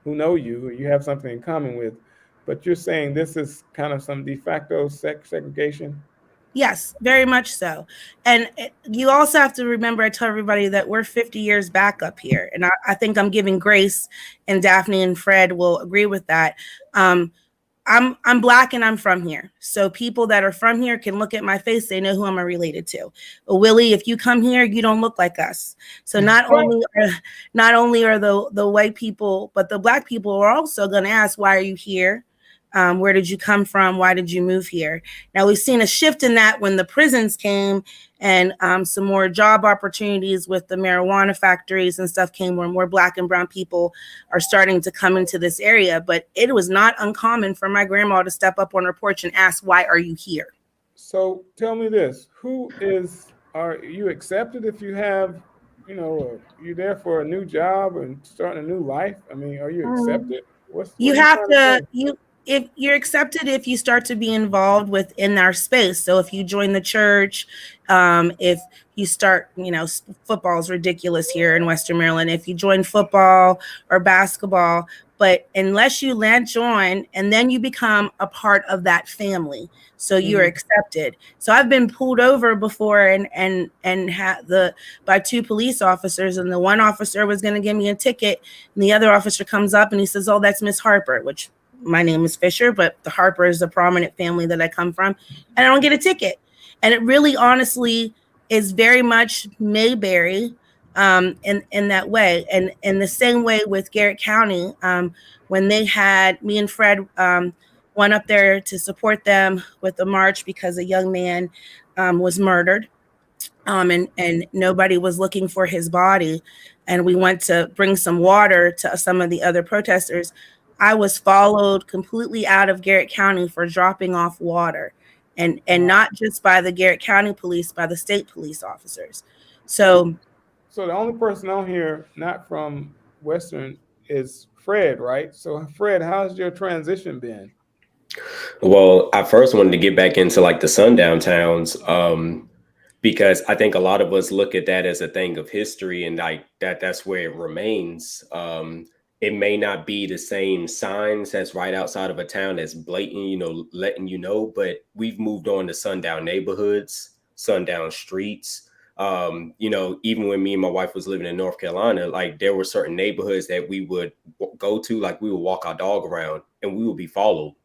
who know you, or you have something in common with, but you're saying this is kind of some de facto segregation? Yes, very much so. And you also have to remember, I tell everybody that we're 50 years back up here. And I think I'm giving grace, and Daphne and Fred will agree with that. I'm Black and I'm from here. So people that are from here can look at my face, they know who I'm related to. But Willie, if you come here, you don't look like us. So not only are the white people, but the Black people are also going to ask, why are you here? Where did you come from? Why did you move here? Now, we've seen a shift in that when the prisons came, and some more job opportunities with the marijuana factories and stuff came, where more Black and brown people are starting to come into this area. But it was not uncommon for my grandma to step up on her porch and ask, why are you here? So tell me this, are you accepted if you have, you know, you're there for a new job and starting a new life? I mean, are you accepted? If you're accepted, if you start to be involved within our space. So if you join the church, if you start, you know, football is ridiculous here in Western Maryland. If you join football or basketball, but unless you join, and then you become a part of that family, so you're accepted. So I've been pulled over before and by two police officers, and the one officer was going to give me a ticket, and the other officer comes up and he says, "Oh, that's Miss Harper," which my name is Fisher, but the Harper is a prominent family that I come from, and I don't get a ticket. And it really, honestly, is very much Mayberry in that way. And in the same way with Garrett County, when they had me and Fred went up there to support them with the march because a young man was murdered. And nobody was looking for his body. And we went to bring some water to some of the other protesters. I was followed completely out of Garrett County for dropping off water, and not just by the Garrett County police, by the state police officers. So the only person on here not from Western is Fred, right? So Fred, how's your transition been? Well, I first wanted to get back into like the sundown towns, because I think a lot of us look at that as a thing of history, and like that's where it remains. It may not be the same signs that's right outside of a town that's blatant, you know, letting you know, but we've moved on to sundown neighborhoods, sundown streets. You know, even when me and my wife was living in North Carolina, like there were certain neighborhoods that we would go to, like we would walk our dog around and we would be followed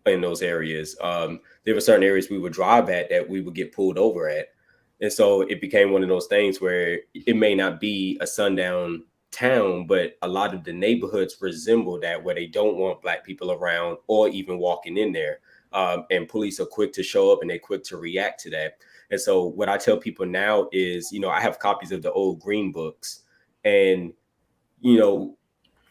in those areas. There were certain areas we would drive at that we would get pulled over at. And so it became one of those things where it may not be a sundown town, but a lot of the neighborhoods resemble that, where they don't want Black people around or even walking in there. And police are quick to show up and they're quick to react to that. And so what I tell people now is, you know, I have copies of the old green books, and, you know,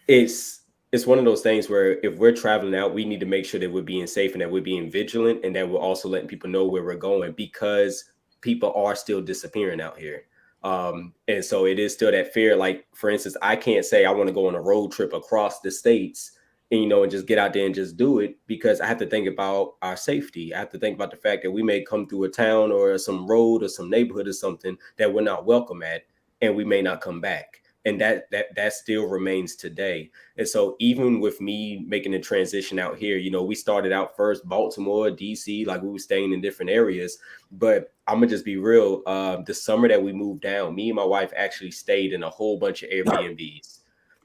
it's one of those things where if we're traveling out, we need to make sure that we're being safe and that we're being vigilant, and that we're also letting people know where we're going, because people are still disappearing out here. And so it is still that fear. Like, for instance, I can't say I want to go on a road trip across the states and, you know, and just get out there and just do it, because I have to think about our safety. I have to think about the fact that we may come through a town or some road or some neighborhood or something that we're not welcome at, and we may not come back. And that still remains today. And so even with me making the transition out here, you know, we started out first Baltimore, DC, like we were staying in different areas. But I'm gonna just be real. The summer that we moved down, me and my wife actually stayed in a whole bunch of Airbnbs.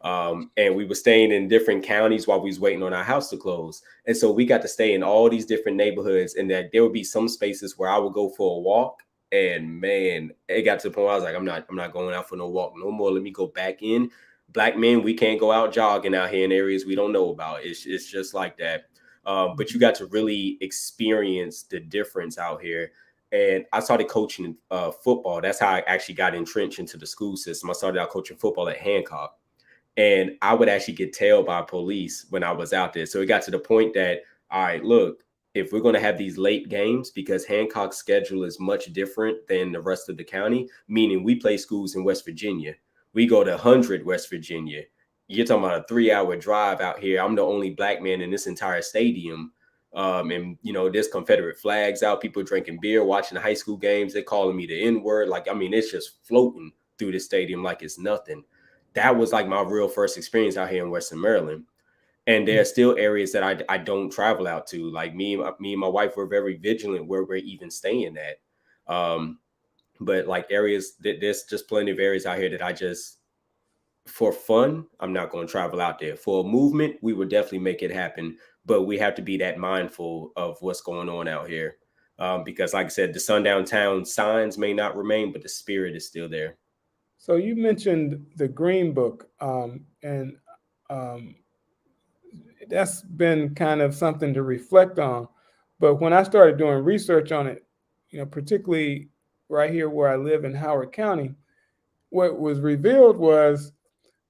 And we were staying in different counties while we was waiting on our house to close. And so we got to stay in all these different neighborhoods, and that there would be some spaces where I would go for a walk. And man, it got to the point where I was like, I'm not going out for no walk no more. Let me go back in. Black men, we can't go out jogging out here in areas we don't know about. It's just like that. But you got to really experience the difference out here. And I started coaching football. That's how I actually got entrenched into the school system. I started out coaching football at Hancock. And I would actually get tailed by police when I was out there. So it got to the point that, all right, look, if we're going to have these late games, because Hancock's schedule is much different than the rest of the county, meaning we play schools in West Virginia. We go to 100 West Virginia. You're talking about a 3-hour drive out here. I'm the only black man in this entire stadium. And, you know, there's Confederate flags out, people drinking beer, watching the high school games. They're calling me the N-word. Like, I mean, it's just floating through the stadium like it's nothing. That was like my real first experience out here in Western Maryland. And there are still areas that I don't travel out to. Like me and my wife were very vigilant where we're even staying at. But like areas that there's just plenty of areas out here that I just, for fun, I'm not going to travel out there. For a movement, we would definitely make it happen. But we have to be that mindful of what's going on out here. Because like I said, the sundown town signs may not remain, but the spirit is still there. So you mentioned the Green Book, and that's been kind of something to reflect on. But when I started doing research on it, you know, particularly right here where I live in Howard County, what was revealed was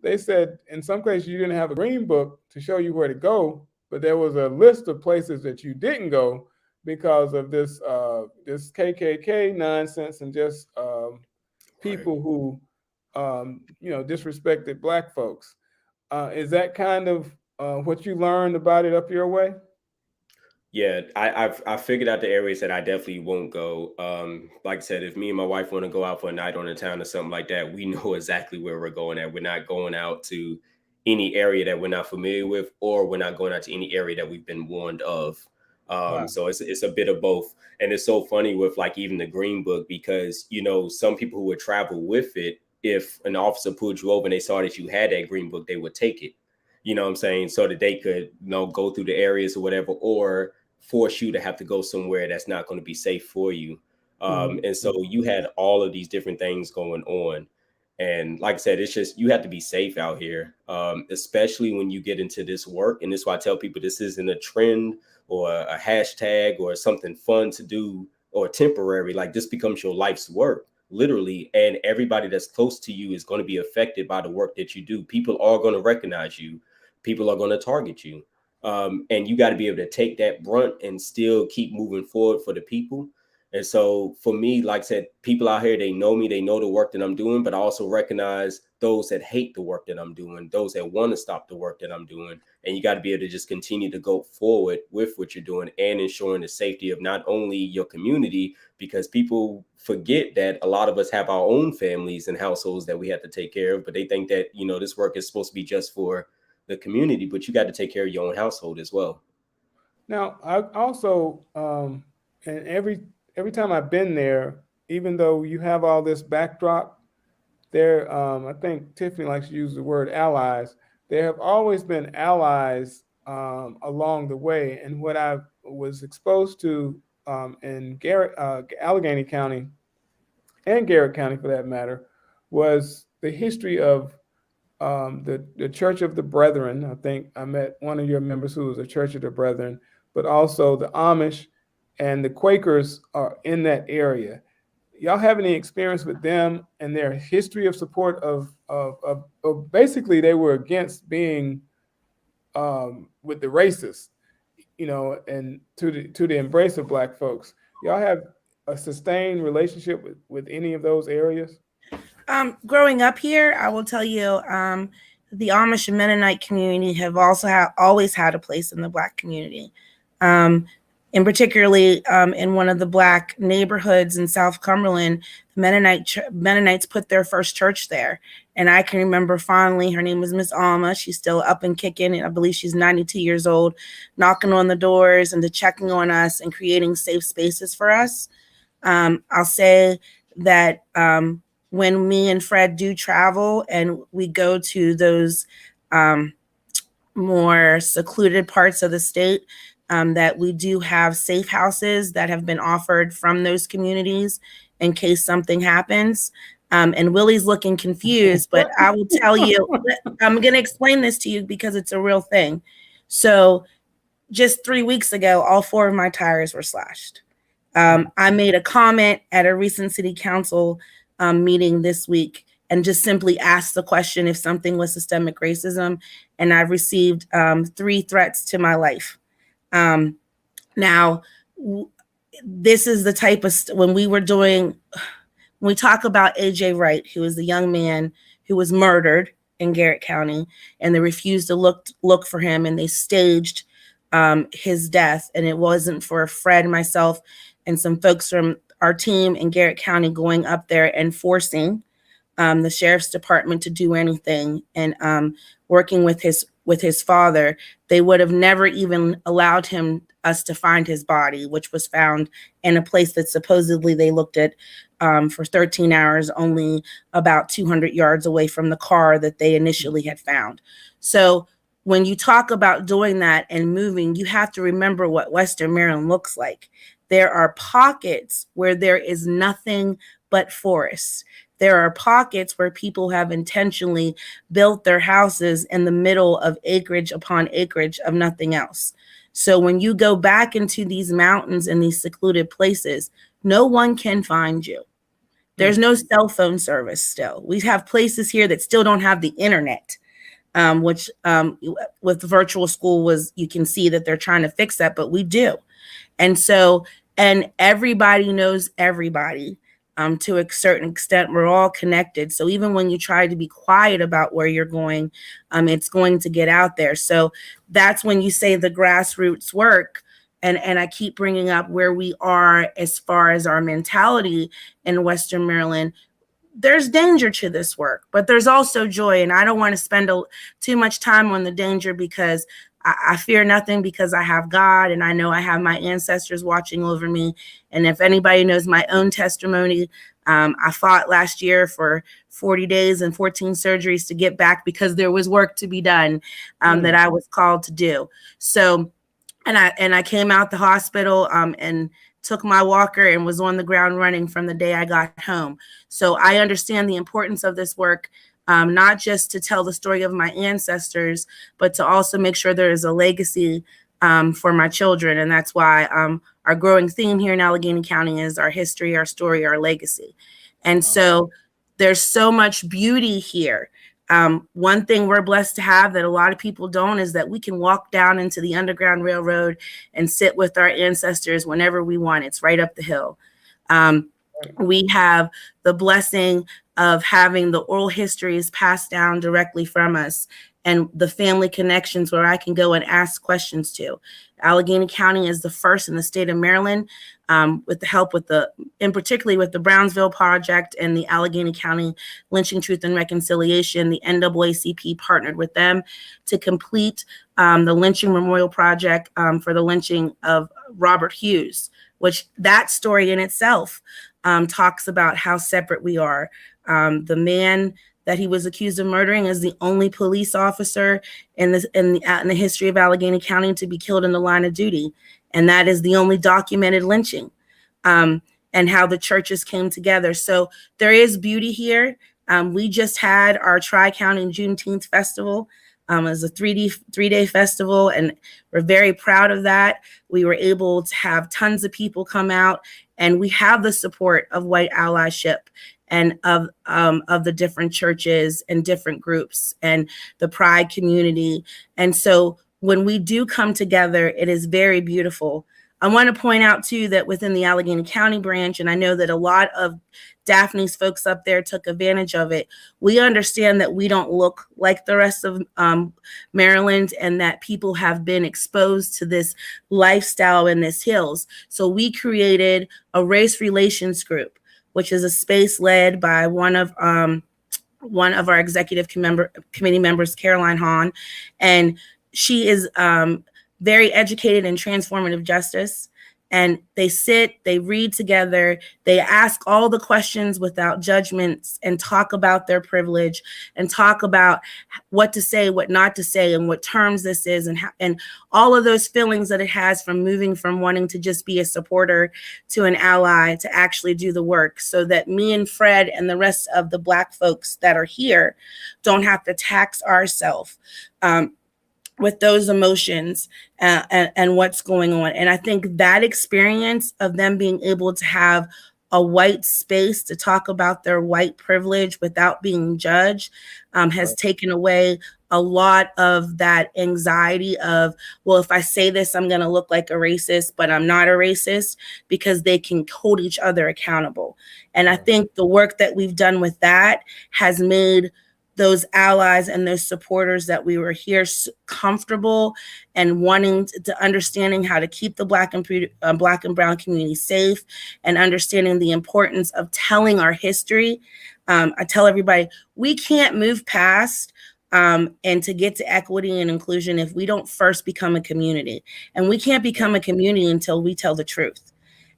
they said in some cases you didn't have a Green Book to show you where to go, but there was a list of places that you didn't go because of this this KKK nonsense and just people who you know, disrespected Black folks. Is that kind of what you learned about it up your way? Yeah, I figured out the areas that I definitely won't go. Like I said, if me and my wife want to go out for a night on the town or something like that, we know exactly where we're going at. We're not going out to any area that we're not familiar with, or we're not going out to any area that we've been warned of. Wow. So it's a bit of both. And it's so funny with like even the Green Book, because, you know, some people who would travel with it, if an officer pulled you over and they saw that you had that Green Book, they would take it, you know what I'm saying? So that they could, you know, go through the areas or whatever, or force you to have to go somewhere that's not going to be safe for you. And so you had all of these different things going on. And like I said, it's just, you have to be safe out here, especially when you get into this work. And this is why I tell people this isn't a trend or a hashtag or something fun to do or temporary. Like this becomes your life's work, literally. And everybody that's close to you is going to be affected by the work that you do. People are going to recognize you. People are going to target you. And you got to be able to take that brunt and still keep moving forward for the people. And so for me, like I said, people out here, they know me, they know the work that I'm doing, but I also recognize those that hate the work that I'm doing, those that want to stop the work that I'm doing. And you got to be able to just continue to go forward with what you're doing and ensuring the safety of not only your community, because people forget that a lot of us have our own families and households that we have to take care of, but they think that, you know, this work is supposed to be just for the community, but you got to take care of your own household as well. Now, I also, and every time I've been there, even though you have all this backdrop, there, I think Tiffany likes to use the word allies. There have always been allies along the way. And what I was exposed to in Allegheny County and Garrett County, for that matter, was the history of the Church of the Brethren. I think I met one of your members who was a Church of the Brethren, but also the Amish and the Quakers are in that area. Y'all have any experience with them and their history of support of basically they were against being with the racists, you know, and to the embrace of Black folks. Y'all have a sustained relationship with any of those areas? Growing up here, I will tell you, the Amish and Mennonite community have also always had a place in the Black community. And particularly in one of the Black neighborhoods in South Cumberland, Mennonites put their first church there. And I can remember fondly, her name was Miss Alma. She's still up and kicking, and I believe she's 92 years old, knocking on the doors and checking on us and creating safe spaces for us. I'll say that when me and Fred do travel and we go to those more secluded parts of the state, that we do have safe houses that have been offered from those communities in case something happens. And Willie's looking confused, but I will tell you, I'm going to explain this to you because it's a real thing. So just 3 weeks ago, all 4 of my tires were slashed. I made a comment at a recent city council meeting this week and just simply asked the question if something was systemic racism, and I've received 3 threats to my life. Now, this is the type of, when we talk about AJ Wright, who is the young man who was murdered in Garrett County, and they refused to look for him, and they staged his death. And it wasn't for Fred, myself, and some folks from our team in Garrett County going up there and forcing the sheriff's department to do anything, and working with his father, they would have never even allowed us to find his body, which was found in a place that supposedly they looked at for 13 hours, only about 200 yards away from the car that they initially had found. So when you talk about doing that and moving, you have to remember what Western Maryland looks like. There are pockets where there is nothing but forests. There are pockets where people have intentionally built their houses in the middle of acreage upon acreage of nothing else. So when you go back into these mountains and these secluded places, no one can find you. There's no cell phone service still. We have places here that still don't have the internet, which with virtual school you can see that they're trying to fix that, but we do. And so, and everybody knows everybody. To a certain extent, we're all connected. So even when you try to be quiet about where you're going, it's going to get out there. So that's when you say the grassroots work. And I keep bringing up where we are as far as our mentality in Western Maryland. There's danger to this work, but there's also joy. And I don't want to spend too much time on the danger, because I fear nothing, because I have God, and I know I have my ancestors watching over me. And if anybody knows my own testimony, I fought last year for 40 days and 14 surgeries to get back, because there was work to be done that I was called to do. So, and I came out the hospital and took my walker and was on the ground running from the day I got home. So I understand the importance of this work. Not just to tell the story of my ancestors, but to also make sure there is a legacy for my children. And that's why our growing theme here in Allegheny County is our history, our story, our legacy. And so there's so much beauty here. One thing we're blessed to have that a lot of people don't is that we can walk down into the Underground Railroad and sit with our ancestors whenever we want. It's right up the hill. We have the blessing of having the oral histories passed down directly from us, and the family connections where I can go and ask questions to. Allegheny County is the first in the state of Maryland, with the help and particularly with the Brownsville Project and the Allegheny County Lynching Truth and Reconciliation. The NAACP partnered with them to complete the Lynching Memorial Project for the lynching of Robert Hughes, which that story in itself talks about how separate we are. The man that he was accused of murdering is the only police officer in the history of Allegheny County to be killed in the line of duty. And that is the only documented lynching, and how the churches came together. So there is beauty here. We just had our Tri-County Juneteenth Festival. It was a three-day festival, and we're very proud of that. We were able to have tons of people come out, and we have the support of white allyship and of the different churches and different groups and the Pride community. And so when we do come together, it is very beautiful. I want to point out too that within the Allegheny County branch, and I know that a lot of Daphne's folks up there took advantage of it, we understand that we don't look like the rest of Maryland, and that people have been exposed to this lifestyle in this hills. So we created a race relations group, which is a space led by one of our executive committee members, Caroline Hahn, and she is very educated in transformative justice. And they sit, they read together, they ask all the questions without judgments, and talk about their privilege, and talk about what to say, what not to say, and what terms this is, and all of those feelings that it has from moving from wanting to just be a supporter to an ally to actually do the work, so that me and Fred and the rest of the Black folks that are here don't have to tax ourselves. with those emotions and what's going on. And I think that experience of them being able to have a white space to talk about their white privilege without being judged has taken away a lot of that anxiety of, well, if I say this, I'm going to look like a racist, but I'm not a racist, because they can hold each other accountable. And I think the work that we've done with that has made those allies and those supporters that we were here comfortable and wanting to understanding how to keep the Black and brown community safe, and understanding the importance of telling our history. I tell everybody, we can't move past and to get to equity and inclusion if we don't first become a community. And we can't become a community until we tell the truth.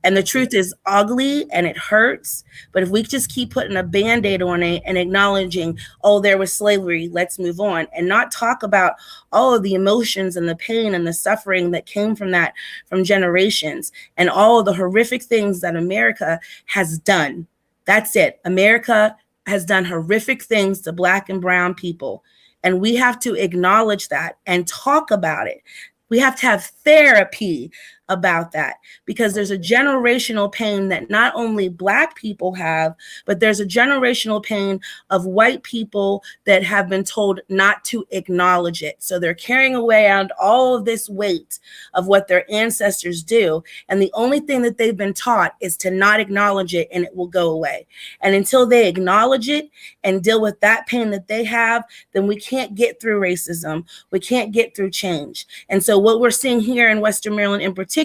And the truth is ugly and it hurts. But if we just keep putting a Band-Aid on it and acknowledging, oh, there was slavery, let's move on, and not talk about all of the emotions and the pain and the suffering that came from that from generations, and all of the horrific things that America has done. That's it. America has done horrific things to Black and brown people. And we have to acknowledge that and talk about it. We have to have therapy about that, because there's a generational pain that not only Black people have, but there's a generational pain of white people that have been told not to acknowledge it. So they're carrying around all of this weight of what their ancestors do. And the only thing that they've been taught is to not acknowledge it, and it will go away. And until they acknowledge it and deal with that pain that they have, then we can't get through racism. We can't get through change. And so what we're seeing here in Western Maryland in particularly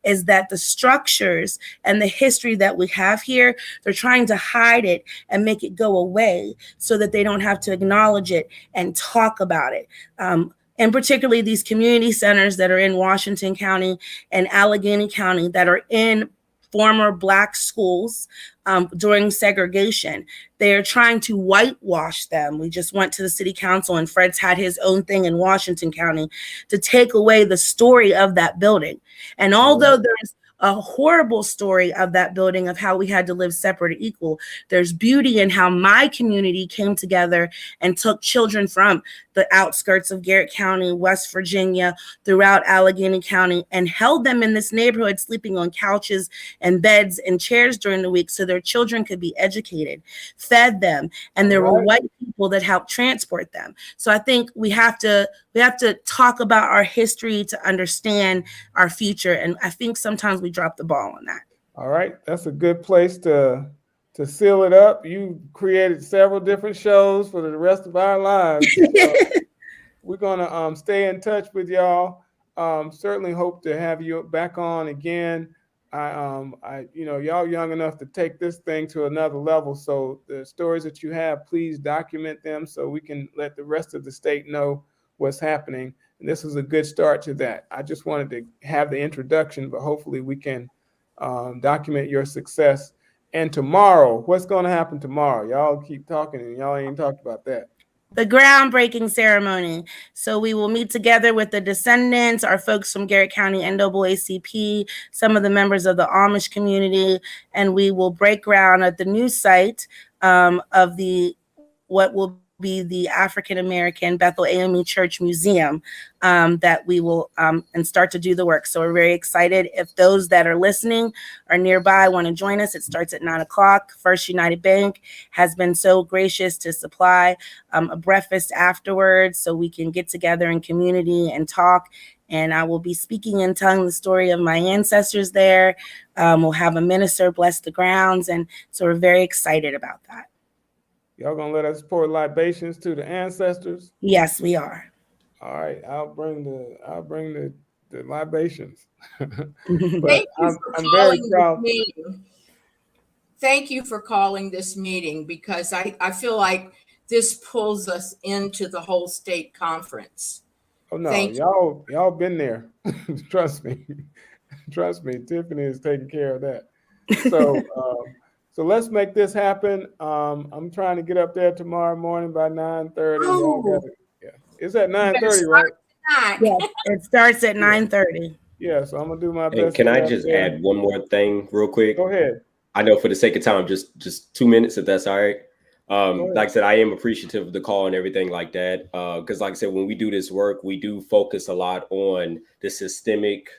is that the structures and the history that we have here, they're trying to hide it and make it go away so that they don't have to acknowledge it and talk about it. And particularly these community centers that are in Washington County and Allegheny County that are in former Black schools during segregation. They are trying to whitewash them. We just went to the city council, and Fred's had his own thing in Washington County to take away the story of that building. And although there's a horrible story of that building, of how we had to live separate and equal, there's beauty in how my community came together and took children from the outskirts of Garrett County, West Virginia, throughout Allegheny County, and held them in this neighborhood, sleeping on couches and beds and chairs during the week so their children could be educated, fed them, and there were white people that helped transport them. So I think we have to talk about our history to understand our future, and I think sometimes we drop the ball on that. All right, that's a good place to seal it up. You created several different shows for the rest of our lives. We're gonna stay in touch with y'all. Certainly hope to have you back on again. Y'all young enough to take this thing to another level. So the stories that you have, please document them so we can let the rest of the state know what's happening. And this was a good start to that. I just wanted to have the introduction, but hopefully we can document your success. And tomorrow, what's going to happen tomorrow? Y'all keep talking and y'all ain't talked about that. The groundbreaking ceremony. So we will meet together with the descendants, our folks from Garrett County NAACP, some of the members of the Amish community, and we will break ground at the new site of what will be the African American Bethel AME Church Museum that we will and start to do the work. So we're very excited. If those that are listening are nearby, want to join us, it starts at 9:00. First United Bank has been so gracious to supply a breakfast afterwards so we can get together in community and talk. And I will be speaking and telling the story of my ancestors there. We'll have a minister bless the grounds. And so we're very excited about that. Y'all gonna let us pour libations to the ancestors? Yes, we are. All right, I'll bring the libations. Thank you for calling this meeting. Thank you for calling this meeting, because I feel like this pulls us into the whole state conference. Oh no, y'all been there. Trust me. Tiffany is taking care of that. So so let's make this happen. I'm trying to get up there tomorrow morning by 9:30. Oh. It's at 9:30, right? Yes, it starts at 9:30. Yeah, so I'm gonna do my Hey, best. can I just add one more thing real quick? Go ahead. I know for the sake of time, just 2 minutes, if that's all right. Like I said, I am appreciative of the call and everything like that. Because like I said, when we do this work, we do focus a lot on the systemic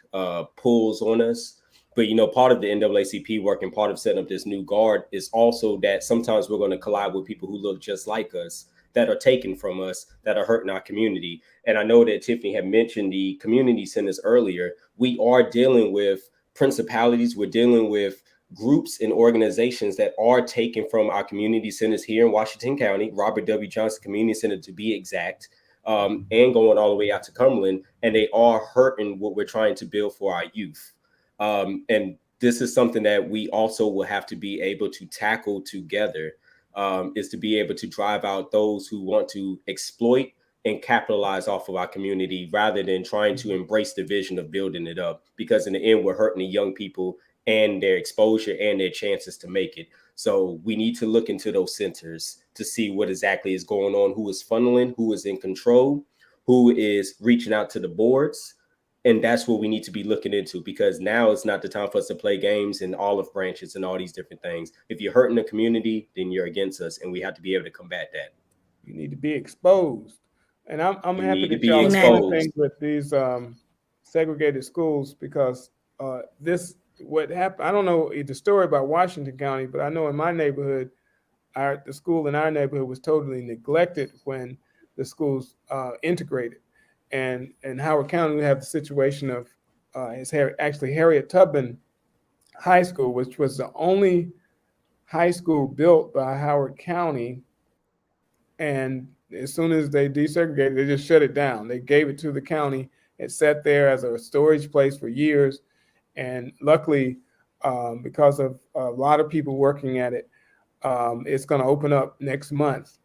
pulls on us. But, you know, part of the NAACP work and part of setting up this new guard is also that sometimes we're going to collide with people who look just like us, that are taken from us, that are hurting our community. And I know that Tiffany had mentioned the community centers earlier. We are dealing with principalities. We're dealing with groups and organizations that are taken from our community centers here in Washington County, Robert W. Johnson Community Center to be exact, and going all the way out to Cumberland. And they are hurting what we're trying to build for our youth. And this is something that we also will have to be able to tackle together, is to be able to drive out those who want to exploit and capitalize off of our community rather than trying to embrace the vision of building it up. Because in the end, we're hurting the young people and their exposure and their chances to make it. So we need to look into those centers to see what exactly is going on, who is funneling, who is in control, who is reaching out to the boards. And that's what we need to be looking into, because now it's not the time for us to play games and olive branches and all these different things. If you're hurting the community, then you're against us, and we have to be able to combat that. You need to be exposed. And I'm You happy need to that be y'all are doing exposed. things with these segregated schools, because what happened, I don't know the story about Washington County, but I know in my neighborhood, the school in our neighborhood was totally neglected when the schools integrated. And in Howard County, we have the situation of actually Harriet Tubman High School, which was the only high school built by Howard County. And as soon as they desegregated, they just shut it down. They gave it to the county. It sat there as a storage place for years. And luckily, because of a lot of people working at it, it's going to open up next month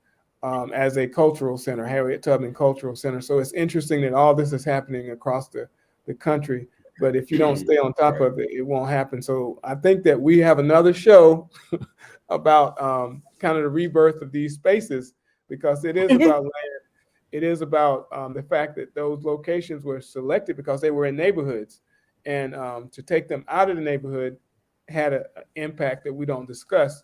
as a cultural center, Harriet Tubman Cultural Center. So it's interesting that all this is happening across the country. But if you don't stay on top of it, it won't happen. So I think that we have another show about kind of the rebirth of these spaces, because it is about land. It is about the fact that those locations were selected because they were in neighborhoods. And to take them out of the neighborhood had an impact that we don't discuss,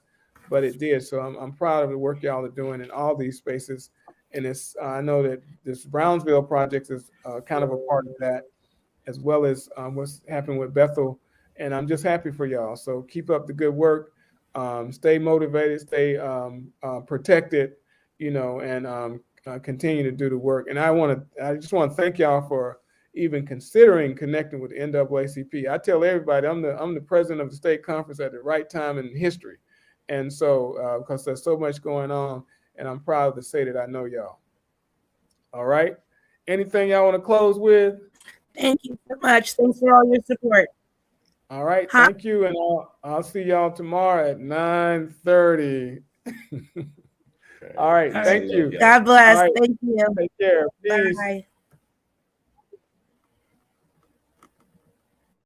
but it did. So I'm proud of the work y'all are doing in all these spaces. And it's I know that this Brownsville project is kind of a part of that, as well as what's happened with Bethel. And I'm just happy for y'all. So keep up the good work. Stay motivated, stay protected, and continue to do the work. And I just want to thank y'all for even considering connecting with the NAACP. I tell everybody I'm the president of the state conference at the right time in history. And so, because there's so much going on, and I'm proud to say that I know y'all. All right. Anything y'all want to close with? Thank you so much. Thanks for all your support. All right. Thank you. And I'll see y'all tomorrow at 9:30. All right. Thank you. God bless. Right. Thank you. Take care. Peace. Bye.